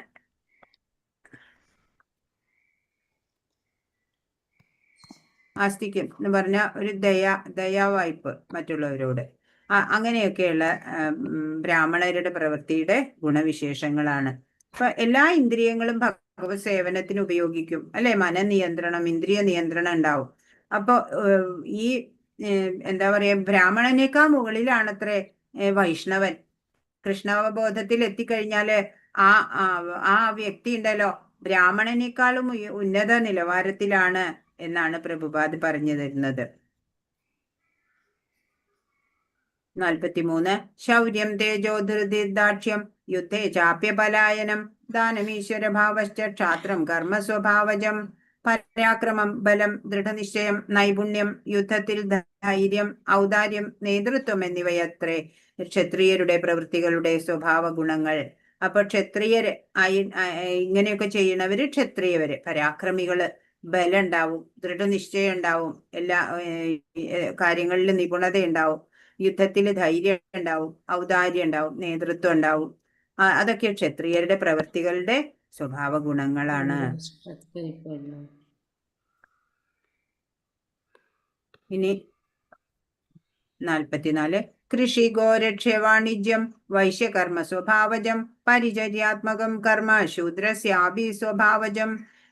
ആസ്തിക്യം എന്ന് പറഞ്ഞ ഒരു ദയാവായ്പ് മറ്റുള്ളവരോട്. അങ്ങനെയൊക്കെയുള്ള ബ്രാഹ്മണരുടെ പ്രവൃത്തിയുടെ ഗുണവിശേഷങ്ങളാണ്. അപ്പൊ എല്ലാ ഇന്ദ്രിയങ്ങളും ഭഗവത് സേവനത്തിന് ഉപയോഗിക്കും അല്ലെ. മനനിയന്ത്രണം, ഇന്ദ്രിയ നിയന്ത്രണം ഉണ്ടാവും. അപ്പൊ ഈ എന്താ പറയാ, ബ്രാഹ്മണനേക്കാൾ മുകളിലാണത്രേ വൈഷ്ണവൻ. കൃഷ്ണാവബോധത്തിൽ എത്തിക്കഴിഞ്ഞാല് ആ വ്യക്തി ഉണ്ടല്ലോ ബ്രാഹ്മണനേക്കാളും ഉന്നത നിലവാരത്തിലാണ് എന്നാണ് പ്രഭുപാദ് പറഞ്ഞു തരുന്നത്. 43 ശൗര്യം തേജോ ധൃതിർദാക്ഷ്യം യുദ്ധേ ചാപ്യപലായനം ദാനമീശ്വര ഭാവശ്ച ക്ഷാത്രം കർമ്മ സ്വഭാവജം. പരാക്രമം, ബലം, ദൃഢനിശ്ചയം, നൈപുണ്യം, യുദ്ധത്തിൽ ധൈര്യം, ഔദാര്യം, നേതൃത്വം എന്നിവയത്രേ ക്ഷത്രിയരുടെ പ്രവൃത്തികളുടെ സ്വഭാവ ഗുണങ്ങൾ. അപ്പൊ ക്ഷത്രിയര് ഇങ്ങനെയൊക്കെ ചെയ്യണവര് ക്ഷത്രിയവര്. പരാക്രമികള്, ബലം ഉണ്ടാവും, ദൃഢനിശ്ചയം ഉണ്ടാവും, എല്ലാ കാര്യങ്ങളിലും നിപുണത ഉണ്ടാവും, യുദ്ധത്തിൽ ധൈര്യം ഉണ്ടാവും, ഔദാര്യം ഉണ്ടാവും, നേതൃത്വം ഉണ്ടാവും. അതൊക്കെ ക്ഷത്രിയരുടെ പ്രവൃത്തികളുടെ സ്വഭാവ ഗുണങ്ങളാണ്. ഇനി 44 കൃഷി, ഗോരക്ഷ്യ, വാണിജ്യം, വൈശ്യകർമ്മ സ്വഭാവജം, പരിചര്യാത്മകം കർമ്മ ശൂദ്രസ്യാഭി സ്വഭാവജം.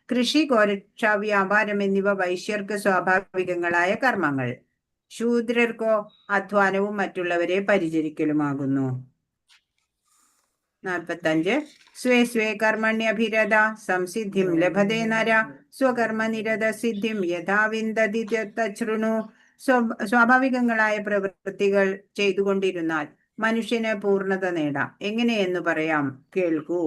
കൃഷി, ഗോരക്ഷ, വ്യാപാരം എന്നിവ വൈശ്യർക്ക് സ്വാഭാവികങ്ങളായ കർമ്മങ്ങൾ. ശൂദ്രർക്കോ അധ്വാനവും മറ്റുള്ളവരെ പരിചരിക്കലുമാകുന്നു. 45 സ്വേ സ്വേ കർമ്മണ്യഭിരത സംസിദ്ധിം ലഭതേ നര സ്വകർമ്മനിരത സിദ്ധിം യഥാ വിന്ദതി തച്ഛൃണു. സ്വാഭാവികങ്ങളായ പ്രവൃത്തികൾ ചെയ്തുകൊണ്ടിരുന്നാൽ മനുഷ്യന് പൂർണ്ണത നേടാം. എങ്ങനെയെന്ന് പറയാം, കേൾക്കൂ.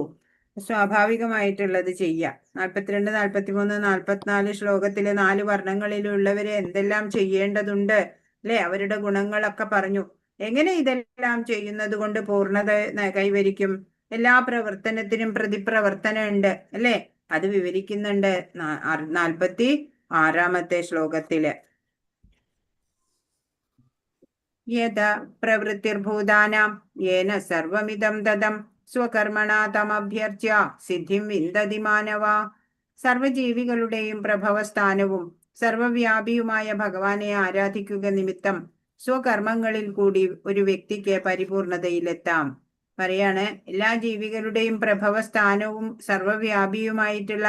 സ്വാഭാവികമായിട്ടുള്ളത് ചെയ്യാം. 42, 43, 44 ശ്ലോകത്തിലെ 4 വർണ്ണങ്ങളിലുള്ളവരെ എന്തെല്ലാം ചെയ്യേണ്ടതുണ്ട് അല്ലെ, അവരുടെ ഗുണങ്ങളൊക്കെ പറഞ്ഞു. എങ്ങനെ ഇതെല്ലാം ചെയ്യുന്നത് കൊണ്ട് പൂർണ്ണത കൈവരിക്കും? എല്ലാ പ്രവർത്തനത്തിനും പ്രതിപ്രവർത്തനം ഉണ്ട് അല്ലെ, അത് വിവരിക്കുന്നുണ്ട് 46 ശ്ലോകത്തില്. യഥ പ്രവൃത്തിർഭൂതാനാം യേന സർവമിദം തദം സ്വകർമ്മണാ തമഭ്യർച്ച്യ സിദ്ധിം വിന്ദതി മാനവ. സർവജീവികളുടെയും പ്രഭവസ്ഥാനവും സർവവ്യാപിയുമായ ഭഗവാനെ ആരാധിക്കുക നിമിത്തം സ്വകർമ്മങ്ങളിൽ കൂടി ഒരു വ്യക്തിക്ക് പരിപൂർണതയിലെത്താം. പറയാണ്, എല്ലാ ജീവികളുടെയും പ്രഭവസ്ഥാനവും സർവവ്യാപിയുമായിട്ടുള്ള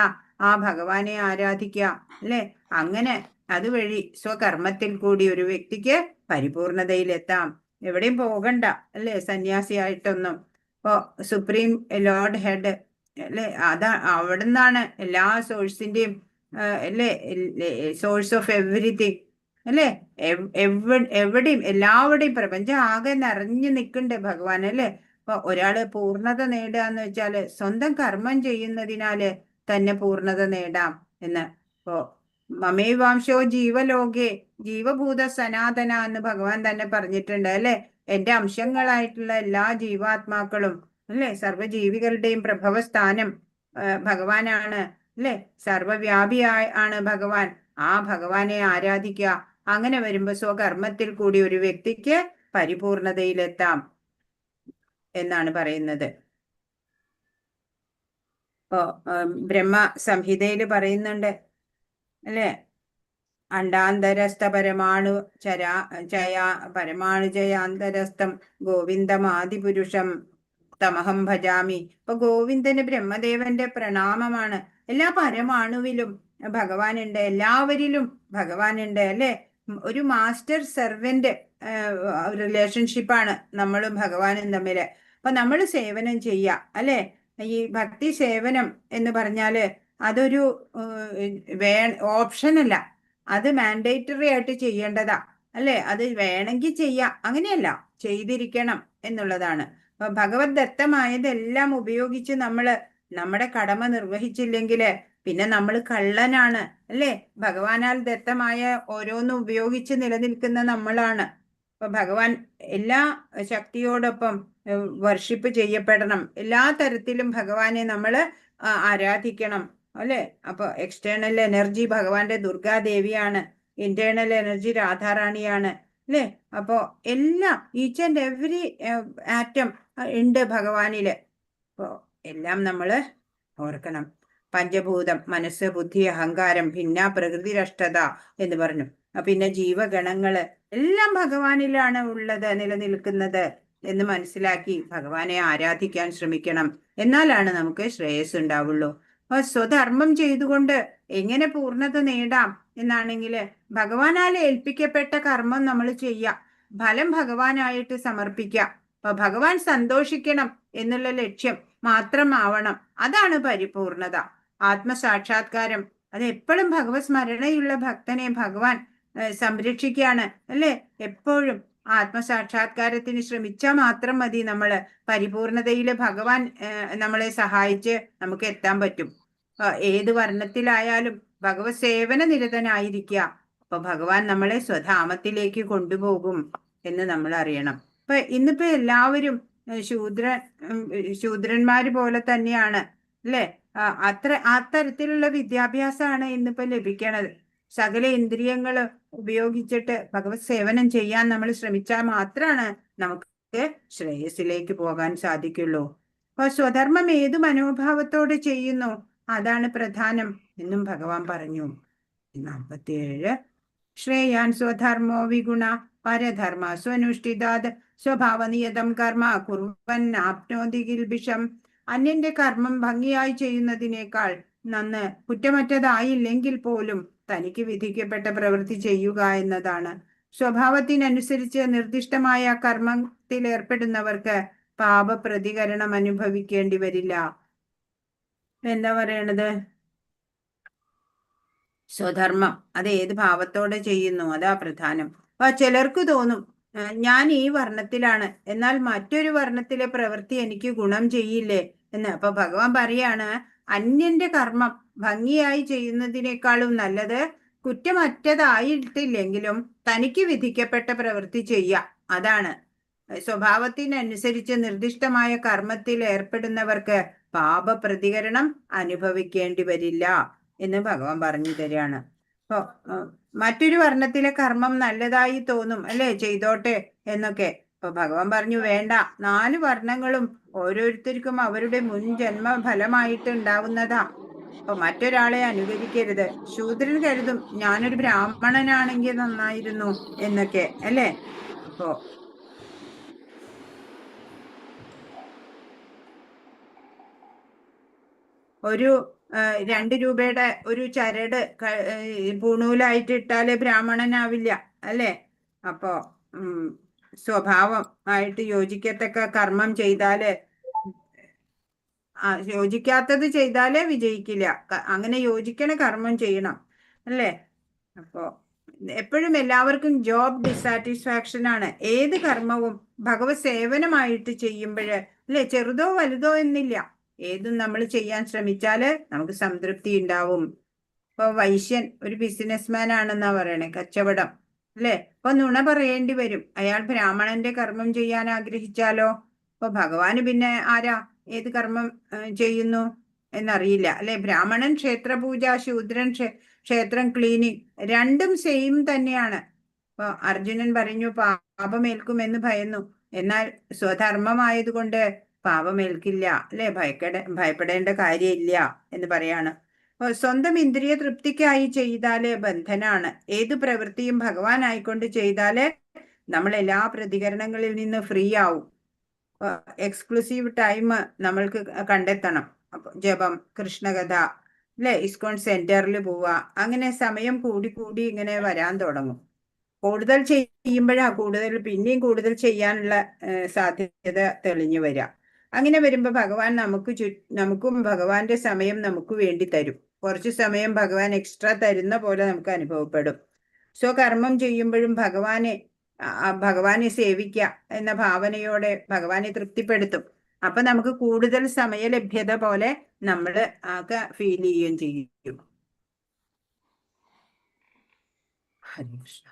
ആ ഭഗവാനെ ആരാധിക്കുക അല്ലെ. അങ്ങനെ അതുവഴി സ്വകർമ്മത്തിൽ കൂടി ഒരു വ്യക്തിക്ക് പരിപൂർണതയിലെത്താം. എവിടെയും പോകണ്ട അല്ലെ സന്യാസിയായിട്ടൊന്നും. ഇപ്പോ സുപ്രീം ലോർഡ് ഹെഡ് അല്ലെ, അവിടുന്നാണ് എല്ലാ സോഴ്സിന്റെയും അല്ലെ, സോഴ്സ് ഓഫ് എവറിത്തിങ്. അല്ലേ? എവിടെയും എല്ലാവരുടെയും പ്രപഞ്ചം ആകെ നിറഞ്ഞു നിൽക്കണ്ടേ ഭഗവാൻ, അല്ലേ? അപ്പൊ ഒരാള് പൂർണ്ണത നേടുക എന്ന് വെച്ചാല് സ്വന്തം കർമ്മം ചെയ്യുന്നതിനാല് തന്നെ പൂർണ്ണത നേടാം എന്ന്. ഇപ്പോ മമേവാംശോ ജീവലോകെ ജീവഭൂത സനാതന എന്ന് ഭഗവാൻ തന്നെ പറഞ്ഞിട്ടുണ്ട്, അല്ലെ? എന്റെ അംശങ്ങളായിട്ടുള്ള എല്ലാ ജീവാത്മാക്കളും, അല്ലെ, സർവ്വജീവികളുടെയും പ്രഭവ സ്ഥാനം ഭഗവാനാണ്, അല്ലെ? സർവവ്യാപിയായ ആണ് ഭഗവാൻ. ആ ഭഗവാനെ ആരാധിക്കുക. അങ്ങനെ വരുമ്പോ സ്വകർമ്മത്തിൽ കൂടി ഒരു വ്യക്തിക്ക് പരിപൂർണതയിലെത്താം എന്നാണ് പറയുന്നത്. ഇപ്പോ ബ്രഹ്മ സംഹിതയില് പറയുന്നുണ്ട്, അല്ലെ? അണ്ടാന്തരസ്ഥ പരമാണു ചയാ പരമാണു ജയാന്തരസ്ഥം ഗോവിന്ദമാദിപുരുഷം തമഹം ഭജാമി. ഇപ്പൊ ഗോവിന്ദന് ബ്രഹ്മദേവന്റെ പ്രണാമമാണ്. എല്ലാ പരമാണുവിലും ഭഗവാനുണ്ട്, എല്ലാവരിലും ഭഗവാനുണ്ട്, അല്ലെ? ഒരു മാസ്റ്റർ സെർവന്റ് റിലേഷൻഷിപ്പാണ് നമ്മളും ഭഗവാനും തമ്മില്. അപ്പൊ നമ്മൾ സേവനം ചെയ്യുക, അല്ലെ? ഈ ഭക്തി സേവനം എന്ന് പറഞ്ഞാല് അതൊരു ഓപ്ഷനല്ല, അത് മാൻഡേറ്ററി ആയിട്ട് ചെയ്യേണ്ടതാ, അല്ലെ? അത് വേണമെങ്കിൽ ചെയ്യാം, അങ്ങനെയല്ല, ചെയ്തിരിക്കണം എന്നുള്ളതാണ്. അപ്പൊ ഭഗവത് ദത്തമായതെല്ലാം ഉപയോഗിച്ച് നമ്മുടെ കടമ നിർവഹിച്ചില്ലെങ്കില് പിന്നെ നമ്മൾ കള്ളനാണ്, അല്ലെ? ഭഗവാനാൽ ദത്തമായ ഓരോന്നും ഉപയോഗിച്ച് നിലനിൽക്കുന്ന നമ്മളാണ്. അപ്പൊ ഭഗവാൻ എല്ലാ ശക്തിയോടൊപ്പം വർഷിപ്പ് ചെയ്യപ്പെടണം. എല്ലാ തരത്തിലും ഭഗവാനെ നമ്മൾ ആരാധിക്കണം, അല്ലെ? അപ്പൊ എക്സ്റ്റേണൽ എനർജി ഭഗവാന്റെ ദുർഗാദേവിയാണ്, ഇന്റേണൽ എനർജി രാധാറാണിയാണ്, അല്ലെ? അപ്പോ എല്ലാം ഈച്ച് ആൻഡ് എവറി ആറ്റം ഉണ്ട് ഭഗവാനില്. അപ്പോ എല്ലാം നമ്മള് ഓർക്കണം. പഞ്ചഭൂതം മനസ്സ് ബുദ്ധി അഹങ്കാരം ഭിന്ന പ്രകൃതിരഷ്ടത എന്ന് പറഞ്ഞു. പിന്നെ ജീവഗണങ്ങള് എല്ലാം ഭഗവാനിലാണ് ഉള്ളത്, നിലനിൽക്കുന്നത് എന്ന് മനസ്സിലാക്കി ഭഗവാനെ ആരാധിക്കാൻ ശ്രമിക്കണം. എന്നാലാണ് നമുക്ക് ശ്രേയസ് ഉണ്ടാവുള്ളൂ. അപ്പൊ സ്വധർമ്മം ചെയ്തുകൊണ്ട് എങ്ങനെ പൂർണ്ണത നേടാം എന്നാണെങ്കിൽ ഭഗവാനാൽ ഏൽപ്പിക്കപ്പെട്ട കർമ്മം നമ്മൾ ചെയ്യാം, ഫലം ഭഗവാനായിട്ട് സമർപ്പിക്കാം. അപ്പൊ ഭഗവാൻ സന്തോഷിക്കണം എന്നുള്ള ലക്ഷ്യം മാത്രമാവണം. അതാണ് പരിപൂർണത, ആത്മസാക്ഷാത്കാരം. അത് എപ്പോഴും ഭഗവത് സ്മരണയുള്ള ഭക്തനെ ഭഗവാൻ സംരക്ഷിക്കുകയാണ്, അല്ലെ? എപ്പോഴും ആത്മസാക്ഷാത്കാരത്തിന് ശ്രമിച്ചാൽ മാത്രം മതി, നമ്മള് പരിപൂർണതയിൽ ഭഗവാൻ നമ്മളെ സഹായിച്ച് നമുക്ക് എത്താൻ പറ്റും. ഏത് വർണ്ണത്തിലായാലും ഭഗവത് സേവന നിരതനായിരിക്കുക. അപ്പൊ ഭഗവാൻ നമ്മളെ സ്വധാമത്തിലേക്ക് കൊണ്ടുപോകും എന്ന് നമ്മൾ അറിയണം. ഇന്നിപ്പോ എല്ലാവരും ശൂദ്രന്മാര് പോലെ തന്നെയാണ്, അല്ലെ? അത്തരത്തിലുള്ള വിദ്യാഭ്യാസമാണ് ഇന്നിപ്പോ ലഭിക്കണത്. സകല ഇന്ദ്രിയങ്ങൾ ഉപയോഗിച്ചിട്ട് ഭഗവത് സേവനം ചെയ്യാൻ നമ്മൾ ശ്രമിച്ചാൽ മാത്രമാണ് നമുക്ക് ശ്രേയസിലേക്ക് പോകാൻ സാധിക്കുള്ളൂ. അപ്പൊ സ്വധർമ്മം ഏതു മനോഭാവത്തോടെ ചെയ്യുന്നു അതാണ് പ്രധാനം എന്നും ഭഗവാൻ പറഞ്ഞു. 47 ശ്രേയാൻ സ്വധർമ്മോ വിഗുണ പരധർമ്മ സ്വനുഷ്ഠിതാത് സ്വഭാവനിയതം കർമ്മ കുർവന്നാപ്നോതി കിൽബിഷം. അന്യന്റെ കർമ്മം ഭംഗിയായി ചെയ്യുന്നതിനേക്കാൾ നന്ന് കുറ്റമറ്റതായില്ലെങ്കിൽ പോലും തനിക്ക് വിധിക്കപ്പെട്ട പ്രവൃത്തി ചെയ്യുക എന്നതാണ്. സ്വഭാവത്തിനനുസരിച്ച് നിർദ്ദിഷ്ടമായ കർമ്മത്തിൽ ഏർപ്പെടുന്നവർക്ക് പാപ പ്രതികരണം അനുഭവിക്കേണ്ടി വരില്ല. എന്താ പറയണത്? സ്വധർമ്മം അത് ഏത് ഭാവത്തോടെ ചെയ്യുന്നു അതാ പ്രധാനം. അപ്പൊ ചിലർക്ക് തോന്നും ഞാൻ ഈ വർണ്ണത്തിലാണ്, എന്നാൽ മറ്റൊരു വർണ്ണത്തിലെ പ്രവൃത്തി എനിക്ക് ഗുണം ചെയ്യില്ലേ എന്ന്. അപ്പൊ ഭഗവാൻ പറയാണ്, അന്യന്റെ കർമ്മം ഭംഗിയായി ചെയ്യുന്നതിനേക്കാളും നല്ലത് കുറ്റമറ്റതായിട്ടില്ലെങ്കിലും തനിക്ക് വിധിക്കപ്പെട്ട പ്രവൃത്തി ചെയ്യാം. അതാണ് സ്വഭാവത്തിനനുസരിച്ച് നിർദ്ദിഷ്ടമായ കർമ്മത്തിൽ ഏർപ്പെടുന്നവർക്ക് പാപ പ്രതികരണം അനുഭവിക്കേണ്ടി വരില്ല എന്ന് ഭഗവാൻ പറഞ്ഞു തരികയാണ്. അപ്പൊ മറ്റൊരു വർണ്ണത്തിലെ കർമ്മം നല്ലതായി തോന്നും, അല്ലെ? ചെയ്തോട്ടെ എന്നൊക്കെ. അപ്പൊ ഭഗവാൻ പറഞ്ഞു, വേണ്ട, 4 വർണ്ണങ്ങളും ഓരോരുത്തർക്കും അവരുടെ മുൻ ജന്മ ഫലമായിട്ട് ഉണ്ടാവുന്നതാ. അപ്പൊ മറ്റൊരാളെ അനുകരിക്കരുത്. ശൂദ്രൻ കരുതും ഞാനൊരു ബ്രാഹ്മണനാണെങ്കിൽ നന്നായിരുന്നു എന്നൊക്കെ, അല്ലെ? അപ്പോ ഒരു 2 രൂപയുടെ ഒരു ചരട് പൂണൂലായിട്ട് ഇട്ടാല് ബ്രാഹ്മണനാവില്ല, അല്ലെ? അപ്പോ സ്വഭാവം ആയിട്ട് യോജിക്കത്തക്ക കർമ്മം ചെയ്താല്, യോജിക്കാത്തത് ചെയ്താലേ വിജയിക്കില്ല. അങ്ങനെ യോജിക്കണ കർമ്മം ചെയ്യണം, അല്ലേ? അപ്പോ എപ്പോഴും എല്ലാവർക്കും ജോബ് ഡിസാറ്റിസ്ഫാക്ഷൻ ആണ്. ഏത് കർമ്മവും ഭഗവത് സേവനമായിട്ട് ചെയ്യുമ്പോൾ അല്ലെ, ചെറുതോ വലുതോ എന്നില്ല, ഏതും നമ്മൾ ചെയ്യാൻ ശ്രമിച്ചാല് നമുക്ക് സംതൃപ്തി ഉണ്ടാവും. ഇപ്പൊ വൈശ്യൻ ഒരു ബിസിനസ്മാൻ ആണെന്നാ പറയണേ, കച്ചവടം അല്ലെ. അപ്പൊ നുണ പറയേണ്ടി വരും. അയാൾ ബ്രാഹ്മണന്റെ കർമ്മം ചെയ്യാൻ ആഗ്രഹിച്ചാലോ, അപ്പൊ ഭഗവാന് പിന്നെ ആരാ ഏത് കർമ്മം ചെയ്യുന്നു എന്നറിയില്ല അല്ലെ. ബ്രാഹ്മണൻ ക്ഷേത്രപൂജ, ശൂദ്രൻ ക്ഷേത്രം ക്ലീനിങ്, രണ്ടും സെയിം തന്നെയാണ്. അപ്പൊ അർജുനൻ പറഞ്ഞു പാപമേൽക്കുമെന്ന് ഭയന്നു, എന്നാൽ സ്വധർമ്മമായതുകൊണ്ട് പാപമേൽക്കില്ല അല്ലെ, ഭയപ്പെടേണ്ട കാര്യമില്ല എന്ന് പറയാണ്. സ്വന്തം ഇന്ദ്രിയ തൃപ്തിക്കായി ചെയ്താല് ബന്ധനാണ്. ഏത് പ്രവൃത്തിയും ഭഗവാനായിക്കൊണ്ട് ചെയ്താല് നമ്മൾ എല്ലാ പ്രതികരണങ്ങളിൽ നിന്ന് ഫ്രീ ആവും. എക്സ്ക്ലൂസീവ് ടൈം നമ്മൾക്ക് കണ്ടെത്തണം. അപ്പൊ ജപം, കൃഷ്ണകഥ അല്ലെ, ഇസ്കോൺ സെന്ററിൽ പോവുക, അങ്ങനെ സമയം കൂടി കൂടി ഇങ്ങനെ വരാൻ തുടങ്ങും. കൂടുതൽ ചെയ്യുമ്പോഴാ പിന്നെയും കൂടുതൽ ചെയ്യാനുള്ള സാധ്യത തെളിഞ്ഞു വരിക. അങ്ങനെ വരുമ്പോ ഭഗവാൻ നമുക്കും ഭഗവാന്റെ സമയം നമുക്ക് വേണ്ടി തരും. കുറച്ച് സമയം ഭഗവാൻ എക്സ്ട്രാ തരുന്ന പോലെ നമുക്ക് അനുഭവപ്പെടും. സ്വകർമ്മം ചെയ്യുമ്പോഴും ഭഗവാനെ സേവിക്കുക എന്ന ഭാവനയോടെ ഭഗവാനെ തൃപ്തിപ്പെടുത്തും. അപ്പൊ നമുക്ക് കൂടുതൽ സമയലഭ്യത പോലെ നമ്മൾ ആകെ ഫീൽ ചെയ്യുകയും ചെയ്യും. ഹരികൃഷ്ണ.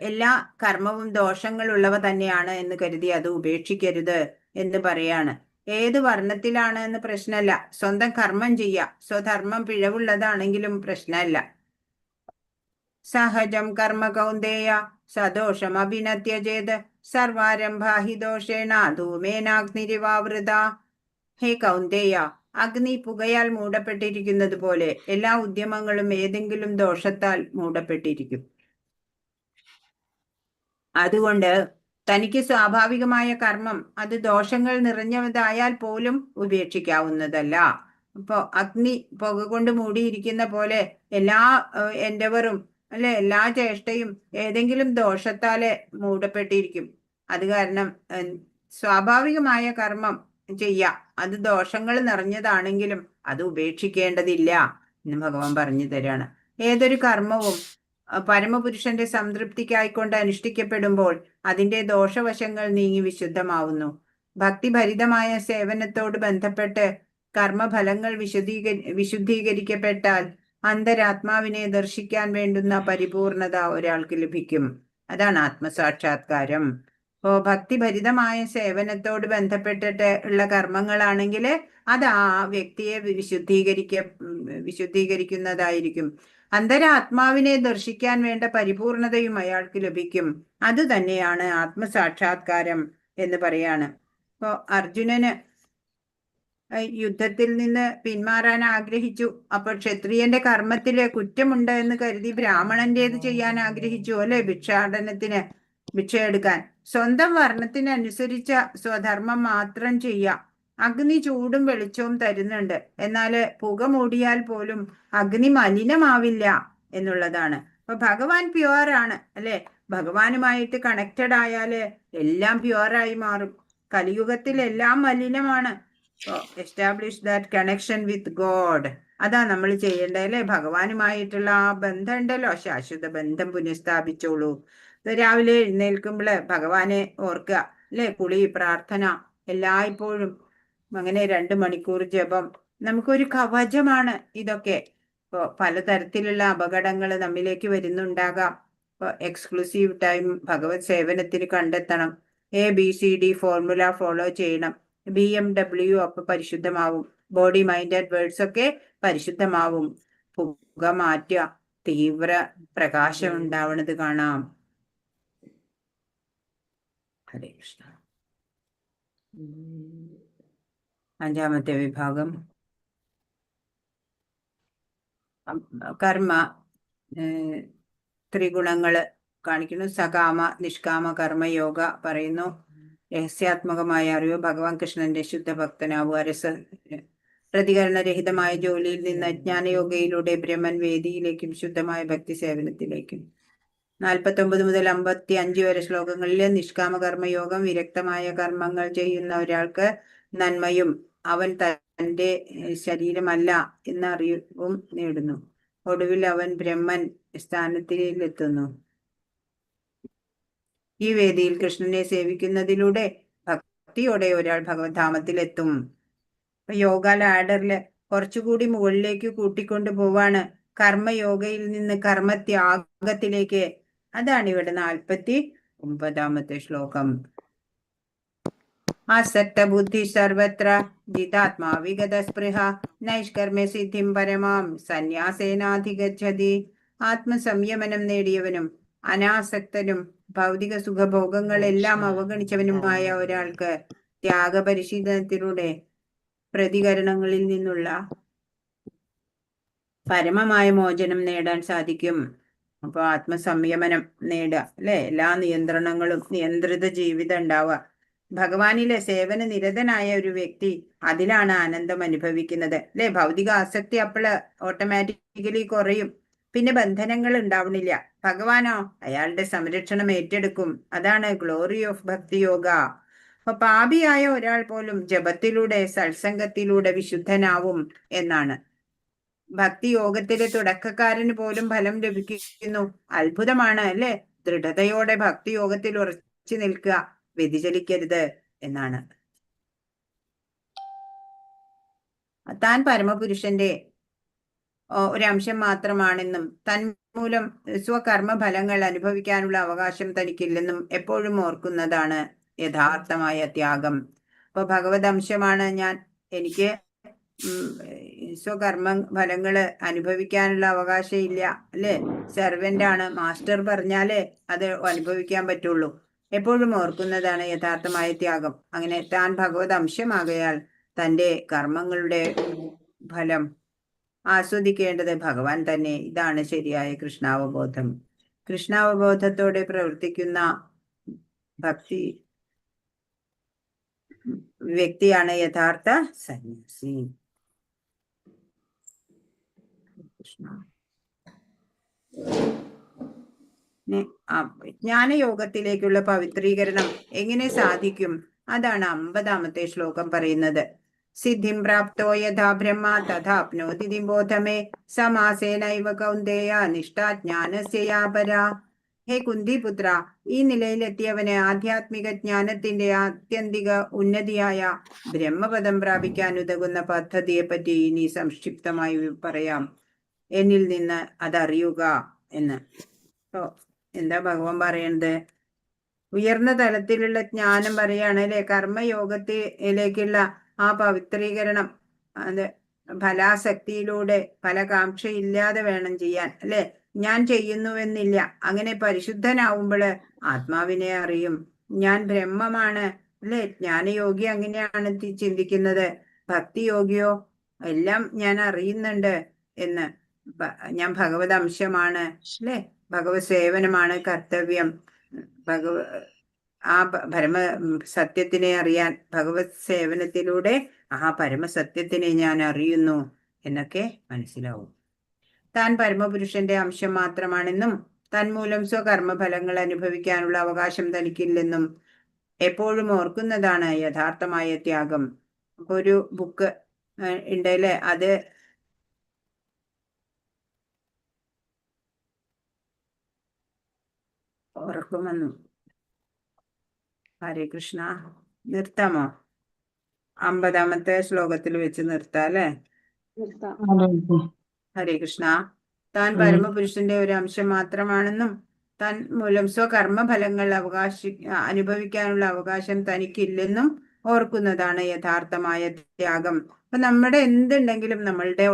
എല്ലാ കർമ്മവും ദോഷങ്ങളുള്ളവ തന്നെയാണ് എന്ന് കരുതി അത് ഉപേക്ഷിക്കരുത് എന്ന് പറയാണ്. ഏത് വർണ്ണത്തിലാണ് എന്ന് പ്രശ്നമല്ല, സ്വന്തം കർമ്മം ചെയ്യുക. സ്വധർമ്മം പിഴവുള്ളതാണെങ്കിലും പ്രശ്നമല്ല. സഹജം കർമ്മ കൗന്ദേയ സദോഷം അഭിനത്യജേത് സർവാരംഭാഹി ദോഷേണ ധൂമേനാഗ്നിരിവാവൃത. ഹേ കൗന്ദേയ, അഗ്നി പുകയാൽ മൂടപ്പെട്ടിരിക്കുന്നത് പോലെ എല്ലാ ഉദ്യമങ്ങളും ഏതെങ്കിലും ദോഷത്താൽ മൂടപ്പെട്ടിരിക്കും. അതുകൊണ്ട് തനിക്ക് സ്വാഭാവികമായ കർമ്മം അത് ദോഷങ്ങൾ നിറഞ്ഞതായാൽ പോലും ഉപേക്ഷിക്കാവുന്നതല്ല. ഇപ്പൊ അഗ്നി പുക കൊണ്ട് മൂടിയിരിക്കുന്ന പോലെ എല്ലാ എൻഡവറും അല്ലെ, എല്ലാ ചേഷ്ടയും ഏതെങ്കിലും ദോഷത്താലെ മൂടപ്പെട്ടിരിക്കും. അത് കാരണം സ്വാഭാവികമായ കർമ്മം ചെയ്യാം. അത് ദോഷങ്ങൾ നിറഞ്ഞതാണെങ്കിലും അത് ഉപേക്ഷിക്കേണ്ടതില്ല എന്ന് ഭഗവാൻ പറഞ്ഞു തരാണ്. ഏതൊരു കർമ്മവും പരമപുരുഷന്റെ സംതൃപ്തിക്കായിക്കൊണ്ട് അനുഷ്ഠിക്കപ്പെടുമ്പോൾ അതിന്റെ ദോഷവശങ്ങൾ നീങ്ങി വിശുദ്ധമാവുന്നു. ഭക്തിഭരിതമായ സേവനത്തോട് ബന്ധപ്പെട്ട് കർമ്മഫലങ്ങൾ വിശുദ്ധീകരിക്കപ്പെട്ടാൽ അന്തരാത്മാവിനെ ദർശിക്കാൻ വേണ്ടുന്ന പരിപൂർണത ഒരാൾക്ക് ലഭിക്കും. അതാണ് ആത്മസാക്ഷാത്കാരം. ഇപ്പോ ഭക്തിഭരിതമായ സേവനത്തോട് ബന്ധപ്പെട്ടിട്ട് ഉള്ള കർമ്മങ്ങളാണെങ്കിൽ അത് ആ വ്യക്തിയെ വിശുദ്ധീകരിക്കുന്നതായിരിക്കും. അന്തരാത്മാവിനെ ദർശിക്കാൻ വേണ്ട പരിപൂർണതയും അയാൾക്ക് ലഭിക്കും. അത് തന്നെയാണ് ആത്മസാക്ഷാത്കാരം എന്ന് പറയാണ്. ഇപ്പോ അർജുനന് യുദ്ധത്തിൽ നിന്ന് പിന്മാറാൻ ആഗ്രഹിച്ചു. അപ്പോൾ ക്ഷത്രിയന്റെ കർമ്മത്തില് കുറ്റമുണ്ട് എന്ന് കരുതി ബ്രാഹ്മണന്റേത് ചെയ്യാൻ ആഗ്രഹിച്ചു അല്ലെ, ഭിക്ഷ എടുക്കാൻ. സ്വന്തം വർണ്ണത്തിനനുസരിച്ച സ്വധർമ്മം മാത്രം ചെയ്യാം. അഗ്നി ചൂടും വെളിച്ചവും തരുന്നുണ്ട്, എന്നാല് പുക മൂടിയാൽ പോലും അഗ്നി മലിനമാവില്ല എന്നുള്ളതാണ്. അപ്പൊ ഭഗവാൻ പ്യുവറാണ് അല്ലെ. ഭഗവാനുമായിട്ട് കണക്റ്റഡ് ആയാല് എല്ലാം പ്യുവറായി മാറും. കലിയുഗത്തിൽ എല്ലാം മലിനമാണ്. Establish that connection with God. അതാ നമ്മൾ ചെയ്യേണ്ടത് അല്ലെ. ഭഗവാനുമായിട്ടുള്ള ആ ബന്ധം ഉണ്ടല്ലോ, ശാശ്വത ബന്ധം പുനഃസ്ഥാപിച്ചോളൂ. രാവിലെ എഴുന്നേൽക്കുമ്പോൾ ഭഗവാനെ ഓർക്കുക അല്ലെ. കുളി, പ്രാർത്ഥന എല്ലായ്പ്പോഴും അങ്ങനെ 2 മണിക്കൂർ ജപം നമുക്കൊരു കവചമാണ് ഇതൊക്കെ. ഇപ്പോൾ പലതരത്തിലുള്ള അപകടങ്ങൾ നമ്മിലേക്ക് വരുന്നുണ്ടാകാം. ഇപ്പോൾ എക്സ്ക്ലൂസീവ് ടൈം ഭഗവത് സേവനത്തിന് കണ്ടെത്തണം. ABCD ഫോർമുല ഫോളോ ചെയ്യണം. BMW അപ്പൊ പരിശുദ്ധമാവും. ബോഡി, മൈൻഡ് ആൻഡ് വേർഡ്സ് ഒക്കെ പരിശുദ്ധമാവും. പുക മാറ്റുക, തീവ്ര പ്രകാശം ഉണ്ടാവണത് കാണാം. ഹരേ കൃഷ്ണ. 5ാമത്തെ വിഭാഗം കർമ്മ ത്രിഗുണങ്ങള് കാണിക്കുന്നു. സകാമ നിഷ്കാമ കർമ്മയോഗ പറയുന്നു. രഹസ്യാത്മകമായ അറിവ്, ഭഗവാൻ കൃഷ്ണന്റെ ശുദ്ധഭക്തനാവുക, പ്രതികരണരഹിതമായ ജോലിയിൽ നിന്ന് അജ്ഞാനയോഗയിലൂടെ ബ്രഹ്മൻ വേദിയിലേക്കും ശുദ്ധമായ ഭക്തി സേവനത്തിലേക്കും. 49 മുതൽ 55 വരെ ശ്ലോകങ്ങളിൽ നിഷ്കാമ കർമ്മയോഗം, വിരക്തമായ കർമ്മങ്ങൾ ചെയ്യുന്ന ഒരാൾക്ക് നന്മയും അവൻ തൻ്റെ ശരീരമല്ല എന്ന അറിവും നേടുന്നു. ഒടുവിൽ അവൻ ബ്രഹ്മൻ സ്ഥാനത്തിലെത്തുന്നു. ഈ വേദിയിൽ കൃഷ്ണനെ സേവിക്കുന്നതിലൂടെ ഭക്തിയോടെ ഒരാൾ ഭഗവത്ധാമത്തിലെത്തും. യോഗ ലാഡറില് കുറച്ചുകൂടി മുകളിലേക്ക് കൂട്ടിക്കൊണ്ടു പോവാണ്, കർമ്മയോഗയിൽ നിന്ന് കർമ്മത്യാഗത്തിലേക്ക്. അതാണ് ഇവിടെ 49 ശ്ലോകം. ആസക്തബുദ്ധി സർവത്ര ജിതാത്മാ വിഗതസ്പൃഹ നൈഷ്കർമ്മ്യ സിദ്ധിം പരമാം സന്യാസേനാധിഗച്ഛതി. ആത്മസംയമനം നേടിയവനും അനാസക്തനും ഭൗതിക സുഖഭോഗങ്ങളെല്ലാം അവഗണിച്ചവനുമായ ഒരാൾക്ക് ത്യാഗപരിശീലനത്തിലൂടെ പ്രതികരണങ്ങളിൽ നിന്നുള്ള പരമമായ മോചനം നേടാൻ സാധിക്കും. അപ്പൊ ആത്മസംയമനം നേടുക, അല്ലെ? എല്ലാ നിയന്ത്രണങ്ങളും നിയന്ത്രിത ജീവിതം ഉണ്ടാവുക. ഭഗവാനിലെ സേവന നിരതനായ ഒരു വ്യക്തി അതിലാണ് ആനന്ദം അനുഭവിക്കുന്നത്, അല്ലെ? ഭൗതിക ആസക്തി അപ്പോൾ ഓട്ടോമാറ്റിക്കലി കുറയും. പിന്നെ ബന്ധനങ്ങൾ ഉണ്ടാവണില്ല. ഭഗവാനോ അയാളുടെ സംരക്ഷണം ഏറ്റെടുക്കും. അതാണ് ഗ്ലോറി ഓഫ് ഭക്തിയോഗ. അപ്പൊ പാപിയായ ഒരാൾ പോലും ജപത്തിലൂടെ സത്സംഗത്തിലൂടെ വിശുദ്ധനാവും എന്നാണ്. ഭക്തിയോഗത്തിലെ തുടക്കക്കാരന് പോലും ഫലം ലഭിക്കുന്നു. അത്ഭുതമാണ്, അല്ലെ? ദൃഢതയോടെ ഭക്തിയോഗത്തിൽ ഉറച്ചു നിൽക്കുക, വ്യതിചലിക്കരുത് എന്നാണ്. താൻ പരമപുരുഷന്റെ ഒരംശം മാത്രമാണെന്നും തന്മൂലം സ്വകർമ്മ ഫലങ്ങൾ അനുഭവിക്കാനുള്ള അവകാശം തനിക്കില്ലെന്നും എപ്പോഴും ഓർക്കുന്നതാണ് യഥാർത്ഥമായ ത്യാഗം. അപ്പൊ ഭഗവത് അംശമാണ് ഞാൻ, എനിക്ക് സ്വകർമ്മ ഫലങ്ങള് അനുഭവിക്കാനുള്ള അവകാശം ഇല്ല, അല്ലെ? സെർവന്റ് ആണ്, മാസ്റ്റർ പറഞ്ഞാലേ അത് അനുഭവിക്കാൻ പറ്റുള്ളൂ. എപ്പോഴും ഓർക്കുന്നതാണ് യഥാർത്ഥമായ ത്യാഗം. അങ്ങനെ താൻ ഭഗവത് അംശമാകയാൽ തൻ്റെ കർമ്മങ്ങളുടെ ഫലം ആസ്വദിക്കേണ്ടത് ഭഗവാൻ തന്നെ. ഇതാണ് ശരിയായ കൃഷ്ണാവബോധം. കൃഷ്ണാവബോധത്തോടെ പ്രവർത്തിക്കുന്ന ഭക്തി വ്യക്തിയാണ് യഥാർത്ഥ സന്യാസി. ജ്ഞാനയോഗത്തിലേക്കുള്ള പവിത്രീകരണം എങ്ങനെ സാധിക്കും? അതാണ് 50-ാമത്തെ ശ്ലോകം പറയുന്നത്. സിദ്ധിം പ്രാപ്തോ യഥാ ബ്രഹ്മ തഥാപ്നോതി ബോധമേ സമാസേനൈവ കൗന്ദേയ നിഷ്ഠാ ജ്ഞാനസ്യ യാ പരാ. ഹേ കുന്തിപുത്ര, ഈ നിലയിലെത്തിയവന് ആധ്യാത്മിക ജ്ഞാനത്തിന്റെ ആത്യന്തിക ഉന്നതിയായ ബ്രഹ്മപദം പ്രാപിക്കാൻ ഉതകുന്ന പദ്ധതിയെപ്പറ്റി ഇനി സംക്ഷിപ്തമായി പറയാം. എന്നിൽ നിന്ന് അതറിയുക എന്ന്. എന്താ ഭഗവാൻ പറയണത്? ഉയർന്ന തലത്തിലുള്ള ജ്ഞാനം പറയാണ്, അല്ലെ? കർമ്മയോഗത്തിലേക്കുള്ള ആ പവിത്രീകരണം അത് ഫലാസക്തിയിലൂടെ ഫലകാംക്ഷയില്ലാതെ വേണം ചെയ്യാൻ, അല്ലെ? ഞാൻ ചെയ്യുന്നുവെന്നില്ല. അങ്ങനെ പരിശുദ്ധനാവുമ്പോൾ ആത്മാവിനെ അറിയും. ഞാൻ ബ്രഹ്മമാണ്, അല്ലെ? ജ്ഞാനയോഗി അങ്ങനെയാണ് ചിന്തിക്കുന്നത്. ഭക്തിയോഗിയോ എല്ലാം ഞാൻ അറിയുന്നുണ്ട് എന്ന്. ഞാൻ ഭഗവത് അംശമാണ്, അല്ലെ? ഭഗവത് സേവനമാണ് കർത്തവ്യം. ആ പരമ സത്യത്തിനെ അറിയാൻ ഭഗവത് സേവനത്തിലൂടെ ആ പരമസത്യത്തിനെ ഞാൻ അറിയുന്നു എന്നൊക്കെ മനസ്സിലാവും. താൻ പരമപുരുഷന്റെ അംശം മാത്രമാണെന്നും തന്മൂലം സ്വകർമ്മഫലങ്ങൾ അനുഭവിക്കാനുള്ള അവകാശം തനിക്കില്ലെന്നും എപ്പോഴും ഓർക്കുന്നതാണ് യഥാർത്ഥമായ ത്യാഗം. അപ്പൊ ഒരു ബുക്ക് ഉണ്ടല്ലേ, അത് ഓർക്കുമെന്നു. ഹരേ കൃഷ്ണ. നിർത്താമോ? 50-ാമത്തെ ശ്ലോകത്തിൽ വെച്ച് നിർത്താം, അല്ലെ? ഹരേ കൃഷ്ണ. താൻ പരമപുരുഷന്റെ ഒരു അംശം മാത്രമാണെന്നും താൻ മൂലം സ്വകർമ്മഫലങ്ങൾ അനുഭവിക്കാനുള്ള അവകാശം തനിക്കില്ലെന്നും ഓർക്കുന്നതാണ് യഥാർത്ഥമായ ത്യാഗം. അപ്പൊ നമ്മുടെ എന്തുണ്ടെങ്കിലും നമ്മളുടെ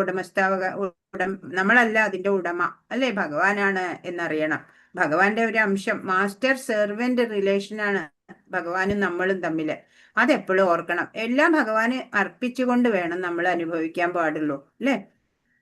നമ്മളല്ല അതിന്റെ ഉടമ, അല്ലെ? ഭഗവാനാണ് എന്നറിയണം. ഭഗവാന്റെ ഒരു അംശം, മാസ്റ്റർ സെർവന്റ് റിലേഷനാണ് ഭഗവാനും നമ്മളും തമ്മില്. അതെപ്പോഴും ഓർക്കണം. എല്ലാം ഭഗവാന് അർപ്പിച്ചുകൊണ്ട് വേണം നമ്മൾ അനുഭവിക്കാൻ പാടുള്ളൂ, അല്ലെ?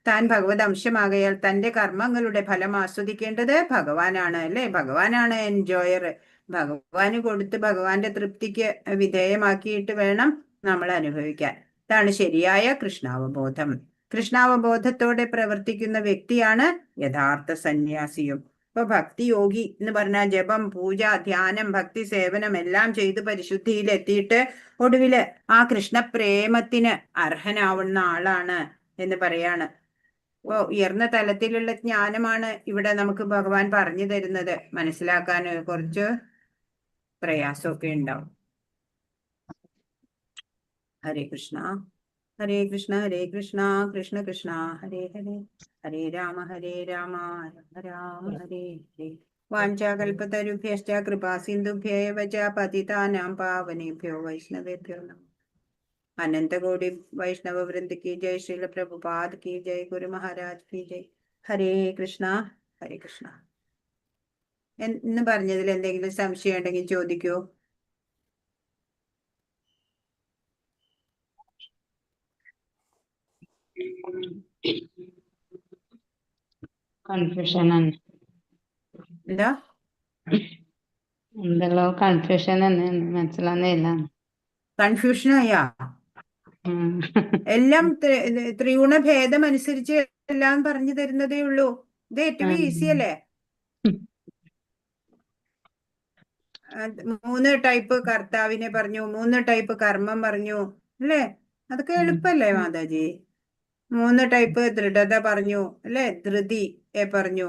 താൻ ഭഗവത് അംശമാകയാൽ തന്റെ കർമ്മങ്ങളുടെ ഫലം ആസ്വദിക്കേണ്ടത് ഭഗവാനാണ്, അല്ലെ? ഭഗവാനാണ് എൻജോയർ. ഭഗവാന് കൊടുത്ത് ഭഗവാന്റെ തൃപ്തിക്ക് വിധേയമാക്കിയിട്ട് വേണം നമ്മൾ അനുഭവിക്കാൻ. ഇതാണ് ശരിയായ കൃഷ്ണാവബോധം. കൃഷ്ണാവബോധത്തോടെ പ്രവർത്തിക്കുന്ന വ്യക്തിയാണ് യഥാർത്ഥ സന്യാസിയും. ഇപ്പൊ ഭക്തിയോഗി എന്ന് പറഞ്ഞാൽ ജപം, പൂജ, ധ്യാനം, ഭക്തി സേവനം എല്ലാം ചെയ്ത് പരിശുദ്ധിയിലെത്തിയിട്ട് ഒടുവില് ആ കൃഷ്ണപ്രേമത്തിന് അർഹനാവുന്ന ആളാണ് എന്ന് പറയാണ്. അപ്പോ ഉയർന്ന തലത്തിലുള്ള ജ്ഞാനമാണ് ഇവിടെ നമുക്ക് ഭഗവാൻ പറഞ്ഞു തരുന്നത്. മനസ്സിലാക്കാൻ കുറച്ച് പ്രയാസമൊക്കെ ഉണ്ടാവും. ഹരേ കൃഷ്ണ ഹരേ കൃഷ്ണ ഹരേ കൃഷ്ണ കൃഷ്ണ കൃഷ്ണ ഹരേ ഹരേ ഹരേ രാമ രാമ രാമ ഹരേ ഹരേ. വാഞ്ചാകൽപതരുഭ്യശ്ച കൃപാസിന്ധുഭ്യോ എവ ച പതിതാനാം പാവനേഭ്യോ വൈഷ്ണവേഭ്യോ നമഃ. അനന്തകോടി വൈഷ്ണവ വൃന്ദ की जय, श्रील प्रभुपाद की जय, गुरु महाराज की जय. ഹരേ കൃഷ്ണ ഹരേ കൃഷ്ണ. എന്ന് പറഞ്ഞതിൽ എന്തെങ്കിലും സംശയം ഉണ്ടെങ്കിൽ ചോദിക്കൂ. കൺഫ്യൂഷൻ എന്താ എന്തെല്ലോ കൺഫ്യൂഷൻ മനസ്സിലാകുന്നില്ല. കൺഫ്യൂഷനായാ? എല്ലാം ത്രിഗുണ ഭേദം അനുസരിച്ച് എല്ലാം പറഞ്ഞു തരുന്നതേ ഉള്ളൂ. ഇത് ഏറ്റവും ഈസി അല്ലേ? 3 ടൈപ്പ് കർത്താവിനെ പറഞ്ഞു, 3 ടൈപ്പ് കർമ്മം പറഞ്ഞു അല്ലേ? അതൊക്കെ എളുപ്പല്ലേ മാതാജി? 3 ടൈപ്പ് ദൃഢത പറഞ്ഞു അല്ലേ? ധൃതി പറഞ്ഞു,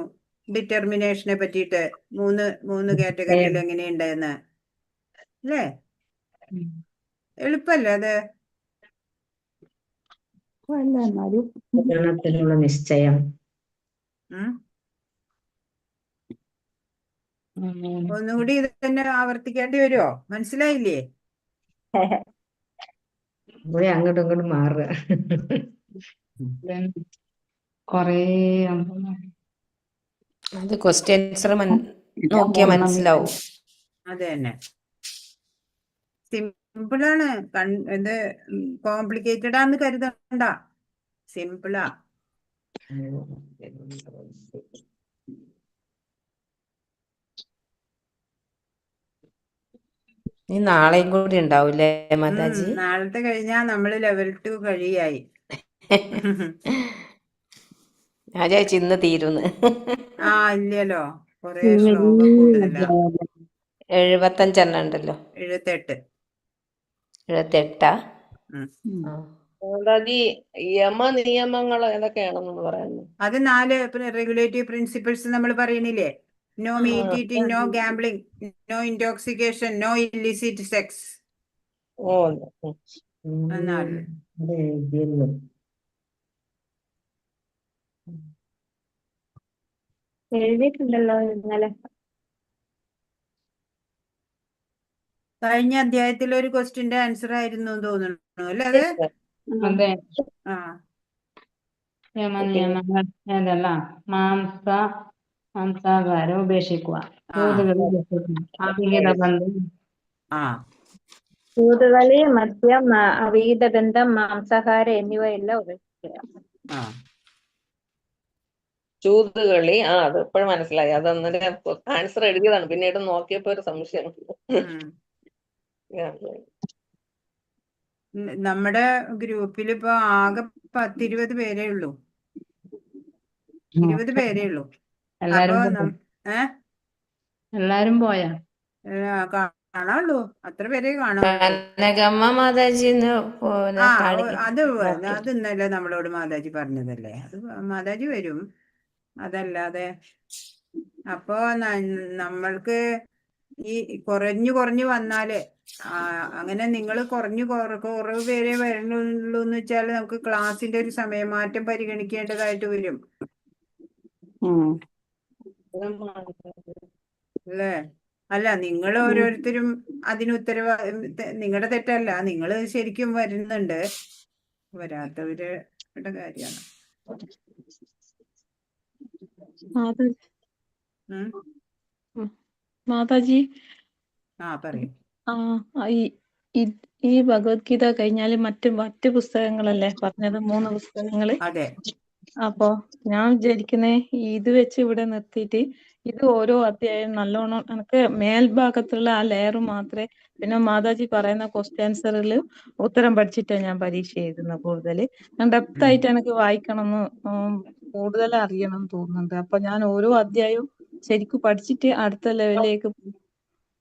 ഡിറ്റർമിനേഷനെ പറ്റിയിട്ട് 3 കാറ്റഗറിയിൽ എങ്ങനെയുണ്ടെന്ന് അല്ലേ? എളുപ്പല്ലേ അത്? ത്തിനുള്ള നിശ്ചയം. ഒന്നുകൂടി ഇത് തന്നെ ആവർത്തിക്കേണ്ടി വരുമോ? മനസ്സിലായില്ലേ? പോയി അങ്ങോട്ടും ഇങ്ങോട്ടും മാറുക. കൊറേ അത് ക്വസ്റ്റ്യൻസർ നോക്കിയാൽ മനസ്സിലാവും. അത് തന്നെ, സിമ്പിളാണ്. ഇത് കോംപ്ലിക്കേറ്റഡ് ആന്ന് കരുതണ്ട, സിമ്പിളാ. നീ നാളെയും കൂടി ഉണ്ടാവൂലേ മാതാജി? നാളത്തെ കഴിഞ്ഞാ നമ്മള് ലെവൽ 2 കഴിയായി. ഞാൻ വിചാരിച്ചു ഇന്ന് തീരുന്ന്. ഇല്ലല്ലോ, കൊറേ ശ്ലോകം കൂടുതലാ. 75 ഉണ്ടല്ലോ. 78. 78 മാതാജി, യമനിയമങ്ങൾ ഏതൊക്കെയാണെന്ന് പറയുന്നു? അത് 4 റെഗുലേറ്റീവ് പ്രിൻസിപ്പിൾസ് നമ്മൾ പറയണില്ലേ? No meat eating, no gambling, no intoxication, no illicit sex. എഴുതിയിട്ടുണ്ടല്ലോ ഇന്നലെ. കഴിഞ്ഞ അധ്യായത്തിൽ ഒരു ക്വസ്റ്റ്യന്റെ ആൻസർ ആയിരുന്നു തോന്നുന്നു അല്ലേ അത്? അതെ. ആ, യമനിയമങ്ങൾ ഏതല്ല? മാംസാഹാരം ഉപേക്ഷിക്കുക, അവിഹിത ബന്ധം, ചൂതുകളി, മദ്യം, അവിഹിത ബന്ധം, മാംസാഹാരം എന്നിവയെല്ലാം ഉപേക്ഷിക്കുക. ചൂതുകളി, അത് എപ്പോഴും മനസ്സിലായി. അതൊന്നിന്റെ ആൻസർ എഴുതിയതാണ്, പിന്നീട് നോക്കിയപ്പോ ഒരു സംശയം. നമ്മുടെ ഗ്രൂപ്പിൽ ഇപ്പൊ ആകെ 10-20 പേരേ ഉള്ളൂ. 20 പേരേ ഉള്ളൂ. എല്ലാരും പോയാ കാണാള്ളൂ, അത്ര പേരെ കാണാൻ. മാതാജി അത് ഇന്നലെ നമ്മളോട് മാതാജി പറഞ്ഞതല്ലേ, അത് മാതാജി വരും. അതല്ലാതെ അപ്പോ നമ്മൾക്ക് ഈ കുറഞ്ഞു വന്നാല് അങ്ങനെ നിങ്ങൾ കുറവ് പേരെ വരണുള്ളൂ എന്ന് വെച്ചാൽ നമുക്ക് ക്ലാസിന്റെ ഒരു സമയമാറ്റം പരിഗണിക്കേണ്ടതായിട്ട് വരും അല്ലേ? അല്ല, നിങ്ങൾ ഓരോരുത്തരും അതിന് നിങ്ങളുടെ തെറ്റല്ല, നിങ്ങൾ ശരിക്കും വരുന്നുണ്ട്, വരാത്തവരുടെ കാര്യമാണ്. മാതാജി, പറയും. ഈ ഭഗവത്ഗീത കഴിഞ്ഞാല് മറ്റ് പുസ്തകങ്ങളല്ലേ പറഞ്ഞത്? 3 പുസ്തകങ്ങള്. അതെ. അപ്പൊ ഞാൻ വിചാരിക്കുന്നേ, ഇത് വെച്ച് ഇവിടെ നിർത്തിയിട്ട് ഇത് ഓരോ അധ്യായം നല്ലോണം എനിക്ക് മേൽഭാഗത്തുള്ള ആ ലെയർ മാത്രമേ, പിന്നെ മാതാജി പറയുന്ന ക്വസ്റ്റ്യൻ ആൻസറിൽ ഉത്തരം പഠിച്ചിട്ടാണ് ഞാൻ പരീക്ഷ എഴുതുന്നത്. കൂടുതൽ ഞാൻ ഡെപ്ത് ആയിട്ട് എനിക്ക് വായിക്കണം എന്ന്, കൂടുതൽ അറിയണം എന്ന് തോന്നുന്നുണ്ട്. അപ്പൊ ഞാൻ ഓരോ അധ്യായവും ശരിക്കും പഠിച്ചിട്ട് അടുത്ത ലെവലിലേക്ക്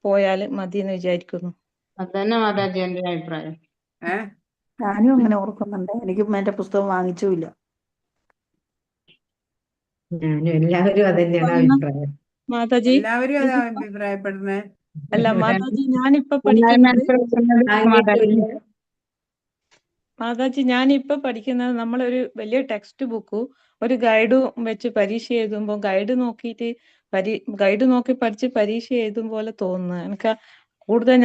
പോയാൽ മതി എന്ന് വിചാരിക്കുന്നു. അതന്നെ മാതാജി എന്റെ അഭിപ്രായം. ഞാനും അങ്ങനെ ഓർക്കുന്നുണ്ട്. എനിക്ക് എന്റെ പുസ്തകം വാങ്ങിച്ചുമില്ല. ഞാനും എല്ലാവരും അത് തന്നെയാണ് അഭിപ്രായം. മാതാജി എല്ലാവരും അതാ ഇതിപ്പോ അഭിപ്രായപ്പെടുന്നത്. അല്ല മാതാജി ഞാനിപ്പോ എല്ലാവരും പഠിക്കുന്നത് മനസ്സിലാക്കുന്നത് മാതാജി. മാതാജി ഞാനിപ്പോ പഠിക്കുന്നത് നമ്മളൊരു വലിയ ടെക്സ്റ്റ് ബുക്ക് ഒരു ഗൈഡും വെച്ച് പരീക്ഷ എഴുതുമ്പോൾ ഗൈഡ് നോക്കി പഠിച്ച് പരീക്ഷ എഴുതും പോലെ തോന്നുന്നു എനിക്ക് കൂടുതൽ ഞാൻ